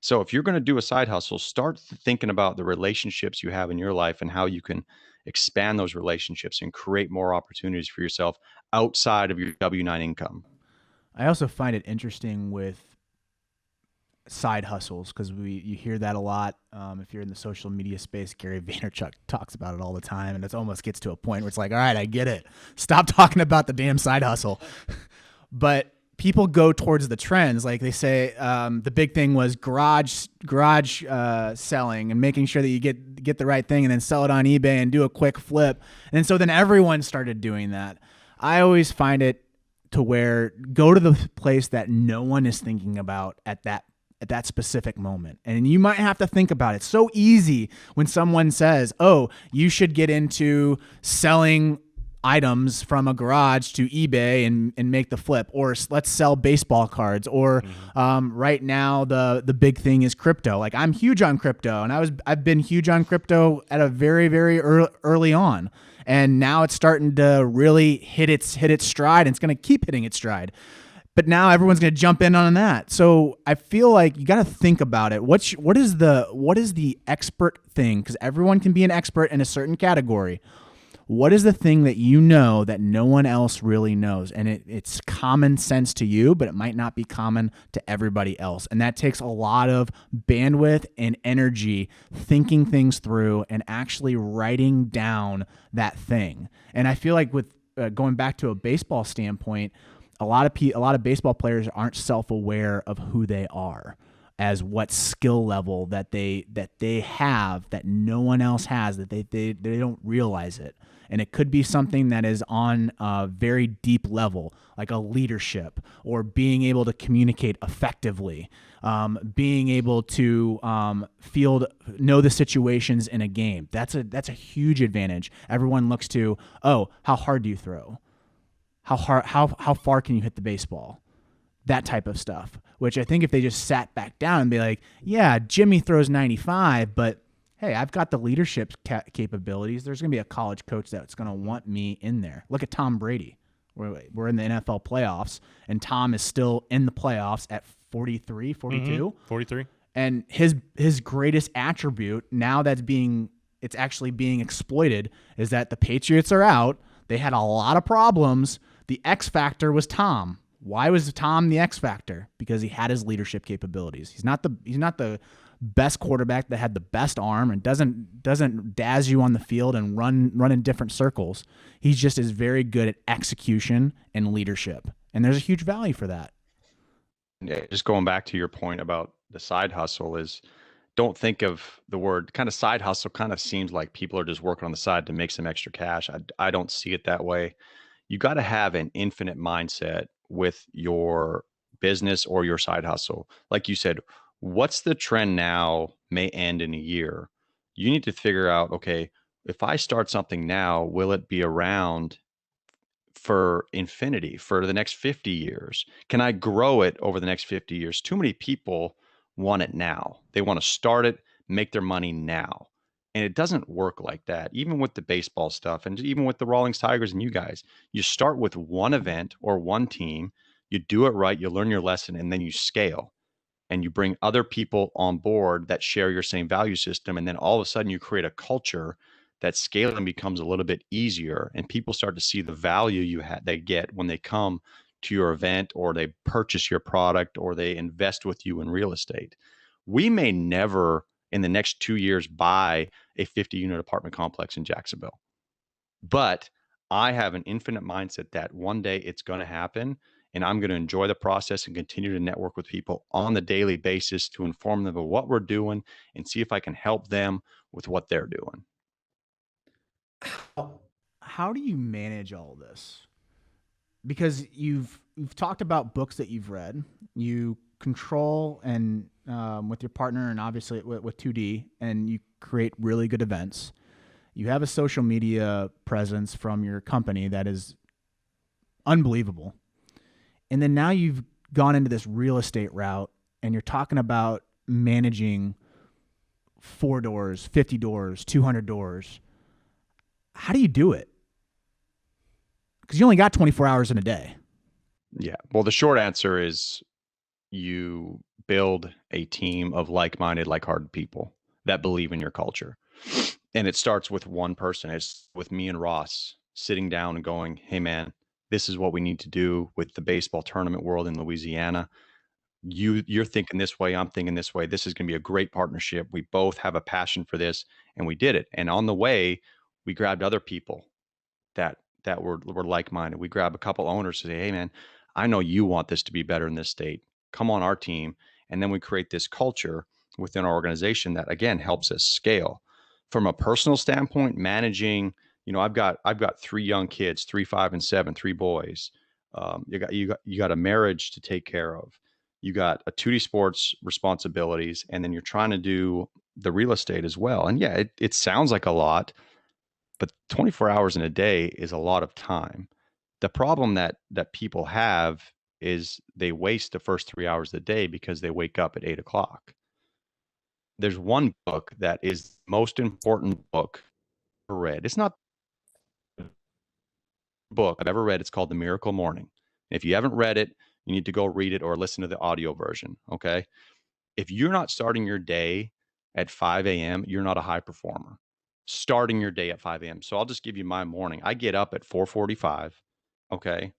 So if you're going to do a side hustle, start thinking about the relationships you have in your life and how you can expand those relationships and create more opportunities for yourself outside of your W-9 income. I also find it interesting with side hustles, because you hear that a lot. If you're in the social media space, Gary Vaynerchuk talks about it all the time, and it almost gets to a point where it's like, all right, I get it. Stop talking about the damn side hustle. But people go towards the trends. Like they say, the big thing was garage selling and making sure that you get the right thing and then sell it on eBay and do a quick flip. And so then everyone started doing that. I always find it to where go to the place that no one is thinking about at that specific moment. And you might have to think about it. It's so easy when someone says, oh, you should get into selling items from a garage to eBay and make the flip, or let's sell baseball cards, or right now the big thing is crypto. Like I'm huge on crypto, and I've been huge on crypto at a very, very early on. And now it's starting to really hit its stride, and it's going to keep hitting its stride. But now everyone's going to jump in on that. So I feel like you got to think about it. What is the expert thing? Because everyone can be an expert in a certain category. What is the thing that you know that no one else really knows? And it's common sense to you, but it might not be common to everybody else. And that takes a lot of bandwidth and energy, thinking things through and actually writing down that thing. And I feel like with going back to a baseball standpoint, a lot of baseball players aren't self-aware of who they are, as what skill level that they have that no one else has, that they don't realize it. And it could be something that is on a very deep level, like a leadership, or being able to communicate effectively, being able to know the situations in a game. That's a huge advantage. Everyone looks to, oh, how hard do you throw? How far can you hit the baseball? That type of stuff, which I think if they just sat back down and be like, yeah, Jimmy throws 95, but hey, I've got the leadership capabilities. There's going to be a college coach that's going to want me in there. Look at Tom Brady. We're in the NFL playoffs, and Tom is still in the playoffs at 43, 42. 43. And his greatest attribute, now it's actually being exploited, is that the Patriots are out. They had a lot of problems. The X factor was Tom. Why was Tom the X factor? Because he had his leadership capabilities. He's not the best quarterback that had the best arm and doesn't dazz you on the field and run in different circles. He just is very good at execution and leadership. And there's a huge value for that. Yeah, just going back to your point about the side hustle is, don't think of the word kind of side hustle kind of seems like people are just working on the side to make some extra cash. I don't see it that way. You got to have an infinite mindset with your business or your side hustle. Like you said, what's the trend now may end in a year. You need to figure out, okay, if I start something now, will it be around for infinity for the next 50 years? Can I grow it over the next 50 years? Too many people want it now. They want to start it, make their money now. And it doesn't work like that. Even with the baseball stuff and even with the Rawlings Tigers and you guys, you start with one event or one team, you do it right, you learn your lesson, and then you scale and you bring other people on board that share your same value system. And then all of a sudden you create a culture that scaling becomes a little bit easier and people start to see the value they get when they come to your event or they purchase your product or they invest with you in real estate. We may never in the next 2 years buy a 50-unit apartment complex in Jacksonville, but I have an infinite mindset that one day it's going to happen, and I'm going to enjoy the process and continue to network with people on the daily basis to inform them of what we're doing and see if I can help them with what they're doing. How do you manage all this? Because you've talked about books that you've read, you control and with your partner and obviously with 2D, and you create really good events. You have a social media presence from your company that is unbelievable. And then now you've gone into this real estate route and you're talking about managing 4 doors, 50 doors, 200 doors. How do you do it? Because you only got 24 hours in a day. Yeah. Well, the short answer is you build a team of like-minded, like-hearted people that believe in your culture. And it starts with one person. It's with me and Ross sitting down and going, hey, man, this is what we need to do with the baseball tournament world in Louisiana. You're thinking this way. I'm thinking this way. This is going to be a great partnership. We both have a passion for this, and we did it. And on the way, we grabbed other people that were like-minded. We grabbed a couple owners to say, hey, man, I know you want this to be better in this state. Come on our team. And then we create this culture within our organization that, again, helps us scale. From a personal standpoint, managing, I've got 3 young kids, 3, 5, and 7, 3 boys. You got a marriage to take care of. You got a 2D sports responsibilities, and then you're trying to do the real estate as well. And yeah, it sounds like a lot, but 24 hours in a day is a lot of time. The problem that people have is they waste the first 3 hours of the day because they wake up at 8 o'clock. There's one book that is the most important book I've ever read. It's not a book I've ever read. It's called The Miracle Morning. If you haven't read it, you need to go read it or listen to the audio version. Okay. If you're not starting your day at 5 a.m., you're not a high performer. Starting your day at 5 a.m. So I'll just give you my morning. I get up at 4:45. Okay.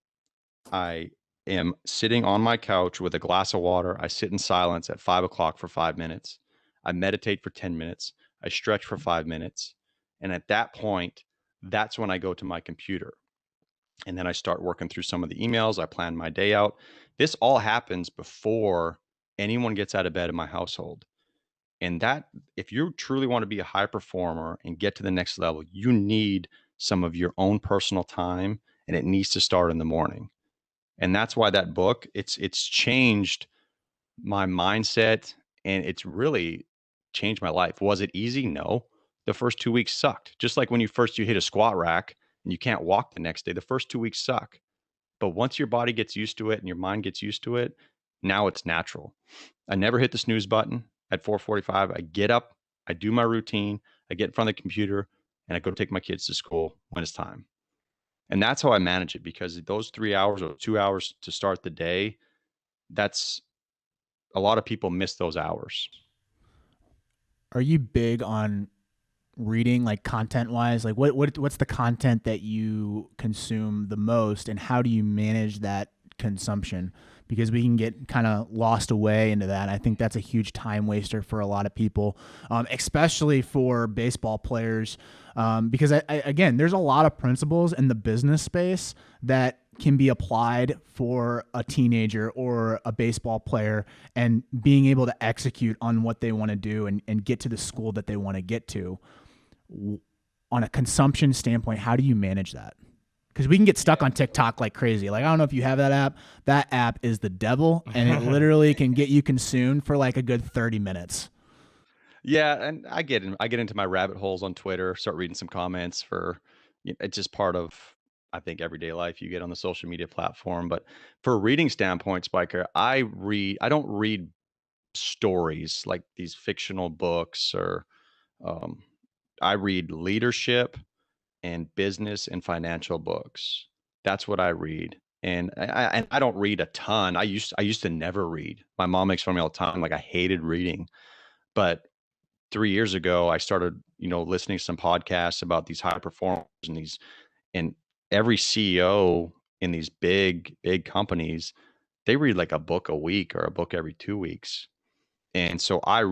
I am sitting on my couch with a glass of water. I sit in silence at 5 o'clock for 5 minutes. I meditate for 10 minutes. I stretch for 5 minutes. And at that point, that's when I go to my computer. And then I start working through some of the emails. I plan my day out. This all happens before anyone gets out of bed in my household. And that, if you truly want to be a high performer and get to the next level, you need some of your own personal time, and it needs to start in the morning. And that's why that book, it's changed my mindset, and it's really changed my life. Was it easy? No. The first 2 weeks sucked. Just like when you hit a squat rack and you can't walk the next day, the first 2 weeks suck. But once your body gets used to it and your mind gets used to it, now it's natural. I never hit the snooze button at 4:45. I get up, I do my routine, I get in front of the computer, and I go take my kids to school when it's time. And that's how I manage it, because those 3 hours or 2 hours to start the day, that's a lot of people miss those hours. Are you big on reading, like content wise? Like what's the content that you consume the most, and how do you manage that consumption, because we can get kind of lost away into that. I think that's a huge time waster for a lot of people, especially for baseball players, because again, there's a lot of principles in the business space that can be applied for a teenager or a baseball player, and being able to execute on what they want to do and get to the school that they want to get to. On a consumption standpoint, how do you manage that? Because we can get stuck on TikTok like crazy. Like, I don't know if you have that app. That app is the devil, and it literally can get you consumed for like a good 30 minutes. Yeah, and I get into my rabbit holes on Twitter, start reading some comments it's just part of, I think, everyday life you get on the social media platform. But for a reading standpoint, Spiker, I don't read stories like these fictional books, or I read leadership and business and financial books. That's what I read. And I don't read a ton. I used to never read. My mom makes fun of me all the time. Like, I hated reading. But 3 years ago, I started, listening to some podcasts about these high performers and every CEO in these big, big companies, they read like a book a week or a book every 2 weeks. And so I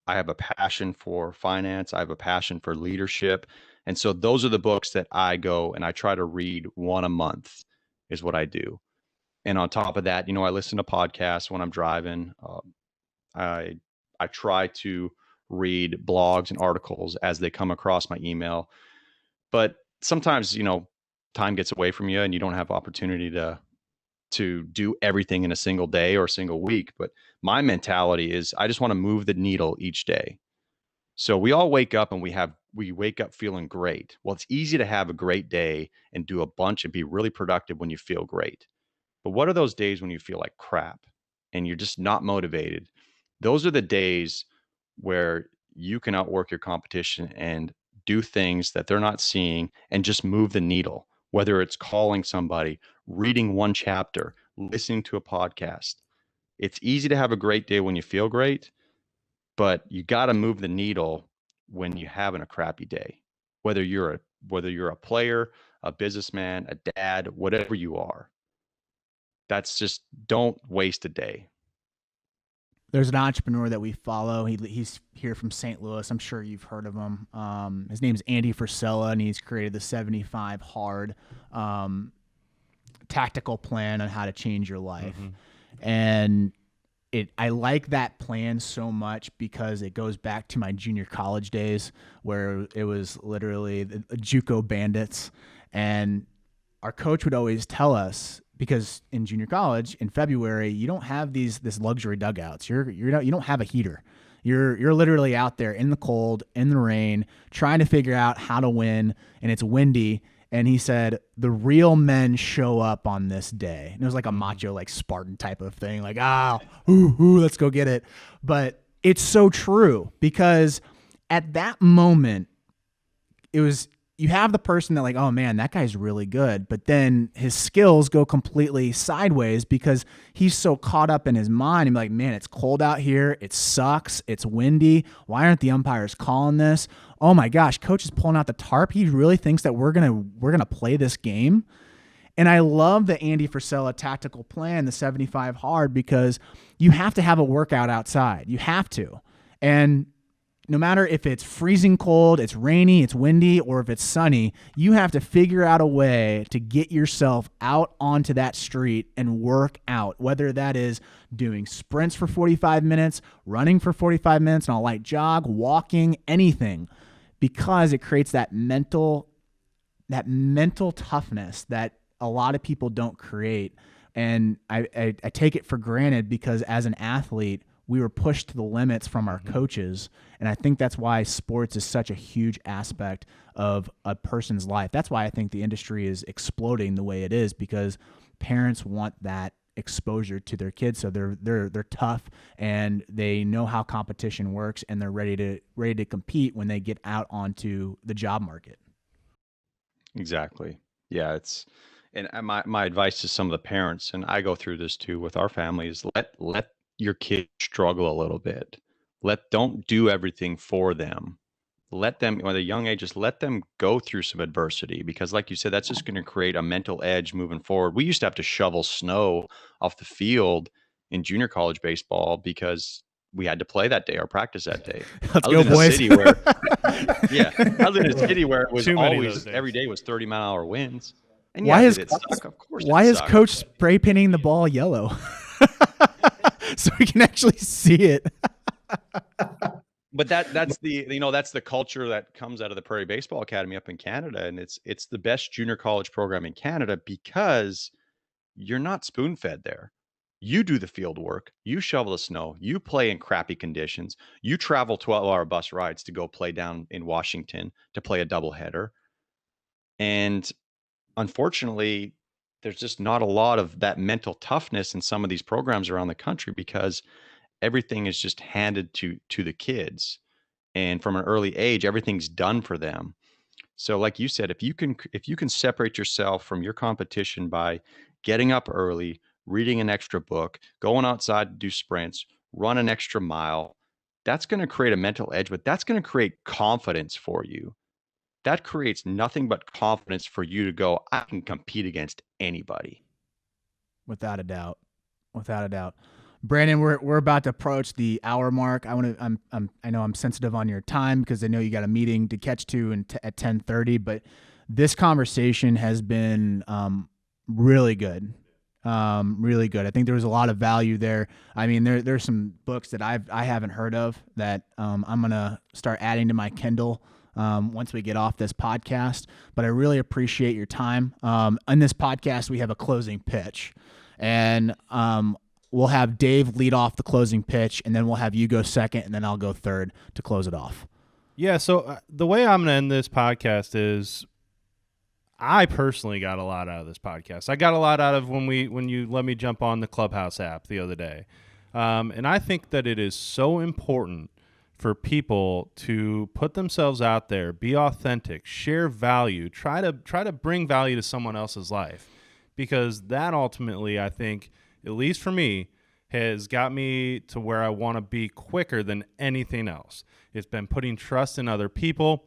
have a passion for finance. I have a passion for leadership. And so those are the books that I go and I try to read one a month is what I do. And on top of that, I listen to podcasts when I'm driving. I try to read blogs and articles as they come across my email. But sometimes, time gets away from you and you don't have opportunity to do everything in a single day or a single week. But my mentality is I just want to move the needle each day. So we all wake up and we wake up feeling great. Well, it's easy to have a great day and do a bunch and be really productive when you feel great. But what are those days when you feel like crap and you're just not motivated? Those are the days where you can outwork your competition and do things that they're not seeing and just move the needle, whether it's calling somebody, reading one chapter, listening to a podcast. It's easy to have a great day when you feel great, but you got to move the needle when you're having a crappy day, whether you're a player, a businessman, a dad, whatever you are. That's just, don't waste a day. There's an entrepreneur that we follow. He's here from St. Louis. I'm sure you've heard of him. His name's Andy Frisella, and he's created the 75 hard tactical plan on how to change your life. And I like that plan so much because it goes back to my junior college days where it was literally the JUCO bandits. And our coach would always tell us, because in junior college in February, you don't have this luxury dugouts. You don't have a heater. You're literally out there in the cold, in the rain, trying to figure out how to win, and it's windy. And he said, the real men show up on this day. And it was like a macho, like Spartan type of thing. Like, let's go get it. But it's so true, because at that moment, you have the person that like, oh man, that guy's really good. But then his skills go completely sideways because he's so caught up in his mind. And like, man, it's cold out here. It sucks. It's windy. Why aren't the umpires calling this? Oh my gosh, coach is pulling out the tarp. He really thinks that we're gonna play this game. And I love the Andy Frisella tactical plan, the 75 hard, because you have to have a workout outside. You have to. And no matter if it's freezing cold, it's rainy, it's windy, or if it's sunny, you have to figure out a way to get yourself out onto that street and work out, whether that is doing sprints for 45 minutes, running for 45 minutes on a light jog, walking, anything, because it creates that mental toughness that a lot of people don't create. And I take it for granted because as an athlete, we were pushed to the limits from our coaches. And I think that's why sports is such a huge aspect of a person's life. That's why I think the industry is exploding the way it is, because parents want that exposure to their kids. So they're tough and they know how competition works, and they're ready to compete when they get out onto the job market. Exactly. Yeah. And my advice to some of the parents, and I go through this too with our family, is let your kids struggle a little bit. Don't do everything for them. let them, at a young age, just let them go through some adversity, because like you said, that's just going to create a mental edge moving forward. We used to have to shovel snow off the field in junior college baseball because we had to play that day or practice that day. Let's I go, lived in a boys. city where, yeah, I lived in a city where it was Too many of those always, days. every day was 30-mile-an-hour winds. And Why yeah, is did it suck? Of course. Why it is sucked. coach spray painting the ball yellow? So we can actually see it. But that's the culture that comes out of the Prairie Baseball Academy up in Canada, and it's the best junior college program in Canada because you're not spoon-fed there. You do the field work, you shovel the snow, you play in crappy conditions, you travel 12-hour bus rides to go play down in Washington to play a doubleheader. And unfortunately, there's just not a lot of that mental toughness in some of these programs around the country because everything is just handed to the kids. And from an early age, everything's done for them. So like you said, if you can separate yourself from your competition by getting up early, reading an extra book, going outside to do sprints, run an extra mile, that's going to create a mental edge, but that's going to create confidence for you. That creates nothing but confidence for you to go, I can compete against anybody. Without a doubt. Without a doubt. Brandon, we're about to approach the hour mark. I know I'm sensitive on your time because I know you got a meeting to catch to at 10:30, but this conversation has been really good. Really good. I think there was a lot of value there. I mean, there's some books that I haven't heard of that I'm gonna start adding to my Kindle once we get off this podcast. But I really appreciate your time. On this podcast, we have a closing pitch, and we'll have Dave lead off the closing pitch, and then we'll have you go second, and then I'll go third to close it off. Yeah, so the way I'm going to end this podcast is I personally got a lot out of this podcast. I got a lot out of when you let me jump on the Clubhouse app the other day. And I think that it is so important for people to put themselves out there, be authentic, share value, try to bring value to someone else's life, because that ultimately, I think, at least for me, has got me to where I want to be quicker than anything else. It's been putting trust in other people,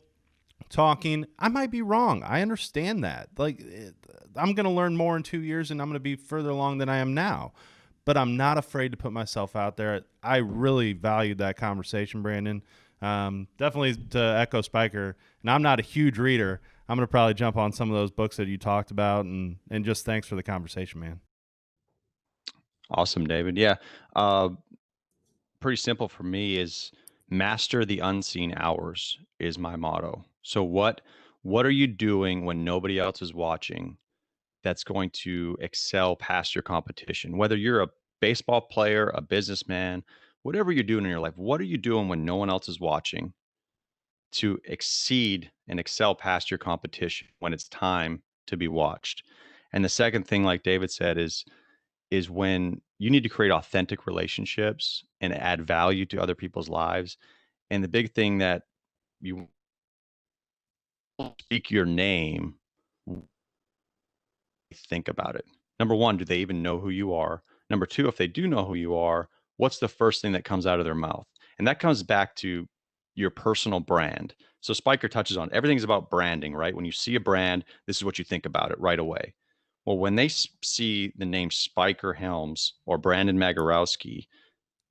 talking. I might be wrong. I understand that. I'm going to learn more in 2 years, and I'm going to be further along than I am now. But I'm not afraid to put myself out there. I really valued that conversation, Brandon. Definitely to echo Spiker, and I'm not a huge reader. I'm going to probably jump on some of those books that you talked about, and just thanks for the conversation, man. Awesome, David. Yeah. Pretty simple for me is master the unseen hours is my motto. So what are you doing when nobody else is watching that's going to excel past your competition? Whether you're a baseball player, a businessman, whatever you're doing in your life, what are you doing when no one else is watching to exceed and excel past your competition when it's time to be watched? And the second thing, like David said, is when you need to create authentic relationships and add value to other people's lives. And the big thing that you speak your name, think about it. Number one, do they even know who you are? Number two, if they do know who you are, what's the first thing that comes out of their mouth? And that comes back to your personal brand. So Spiker touches on everything's about branding, right? When you see a brand, this is what you think about it right away. Well, when they see the name Spiker Helms or Brandon Magierowski,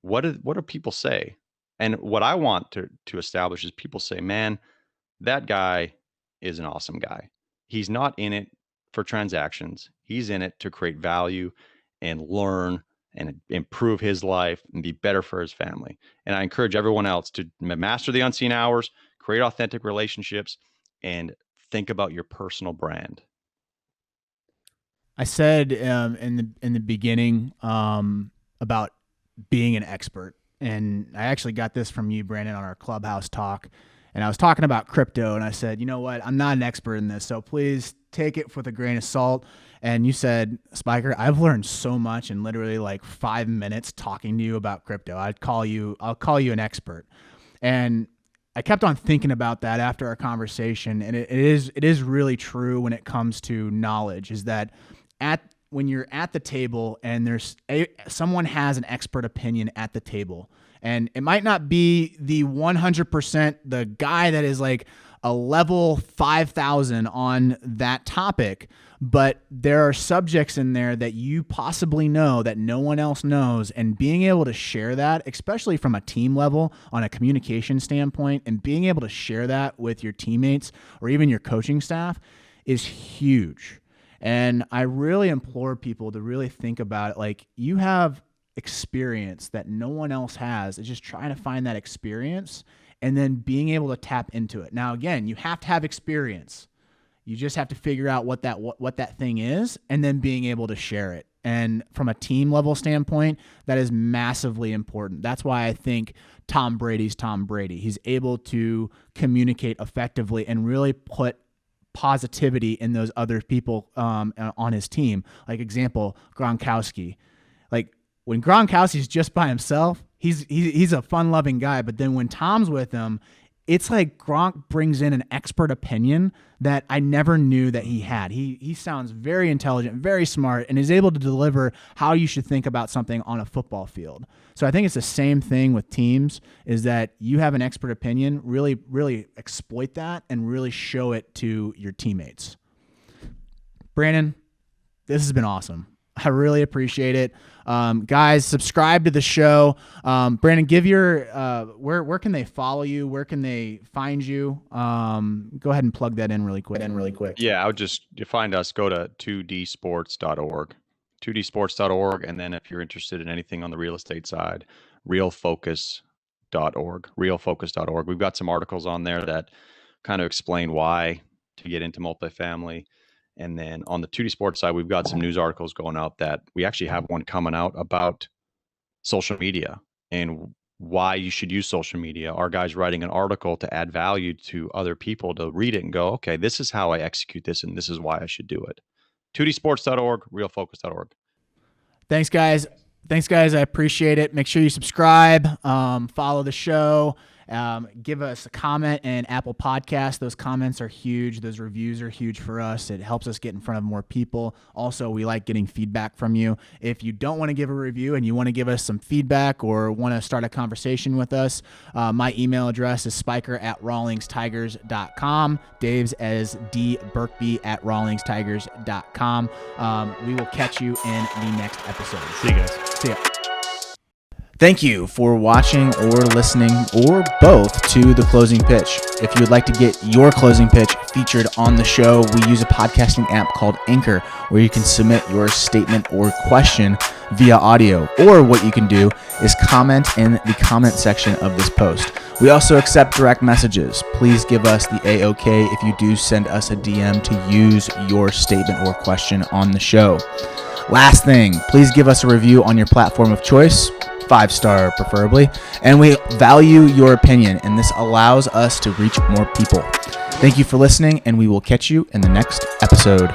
what do people say? And what I want to establish is people say, man, that guy is an awesome guy. He's not in it for transactions. He's in it to create value and learn and improve his life and be better for his family. And I encourage everyone else to master the unseen hours, create authentic relationships, and think about your personal brand. I said in the beginning about being an expert, and I actually got this from you, Brandon, on our Clubhouse talk. And I was talking about crypto, and I said, you know what? I'm not an expert in this, so please take it with a grain of salt. And you said, Spiker, I've learned so much in literally like 5 minutes talking to you about crypto. I'll call you an expert. And I kept on thinking about that after our conversation, and it is really true when it comes to knowledge, is that at when you're at the table and someone has an expert opinion at the table, and it might not be the 100%, the guy that is like a level 5,000 on that topic, but there are subjects in there that you possibly know that no one else knows, and being able to share that, especially from a team level on a communication standpoint, and being able to share that with your teammates or even your coaching staff is huge. And I really implore people to really think about it. Like, you have experience that no one else has. It's just trying to find that experience and then being able to tap into it. Now, again, you have to have experience. You just have to figure out what that thing is, and then being able to share it. And from a team level standpoint, that is massively important. That's why I think Tom Brady's Tom Brady. He's able to communicate effectively and really put positivity in those other people on his team. Like, example, Gronkowski. Like, when Gronkowski's just by himself, he's a fun-loving guy. But then when Tom's with him, it's like Gronk brings in an expert opinion that I never knew that he had. He sounds very intelligent, very smart, and is able to deliver how you should think about something on a football field. So I think it's the same thing with teams, is that you have an expert opinion, really, really exploit that and really show it to your teammates. Brandon, this has been awesome. I really appreciate it. Guys, subscribe to the show. Brandon, give your where can they follow you? Where can they find you? Go ahead and plug that in really quick. Yeah, I would just, you find us, go to 2dsports.org. 2dsports.org, and then if you're interested in anything on the real estate side, realfocus.org. realfocus.org. We've got some articles on there that kind of explain why to get into multifamily. And then on the 2D Sports side, we've got some news articles going out that we actually have one coming out about social media and why you should use social media. Our guy's writing an article to add value to other people to read it and go, okay, this is how I execute this, and this is why I should do it. 2dsports.org, realfocus.org. Thanks, guys. I appreciate it. Make sure you subscribe, follow the show. Give us a comment in Apple Podcasts. Those comments are huge. Those reviews are huge for us. It helps us get in front of more people. Also, we like getting feedback from you. If you don't want to give a review and you want to give us some feedback or want to start a conversation with us, my email address is spiker@rawlingstigers.com. Dave's as dberkby@rawlingstigers.com. We will catch you in the next episode. See you guys. See ya. Thank you for watching or listening, or both, to The Closing Pitch. If you would like to get your closing pitch featured on the show, we use a podcasting app called Anchor, where you can submit your statement or question via audio. Or what you can do is comment in the comment section of this post. We also accept direct messages. Please give us the A-OK if you do send us a DM to use your statement or question on the show. Last thing, please give us a review on your platform of choice. 5-star preferably, and we value your opinion, and this allows us to reach more people. Thank you for listening, and we will catch you in the next episode.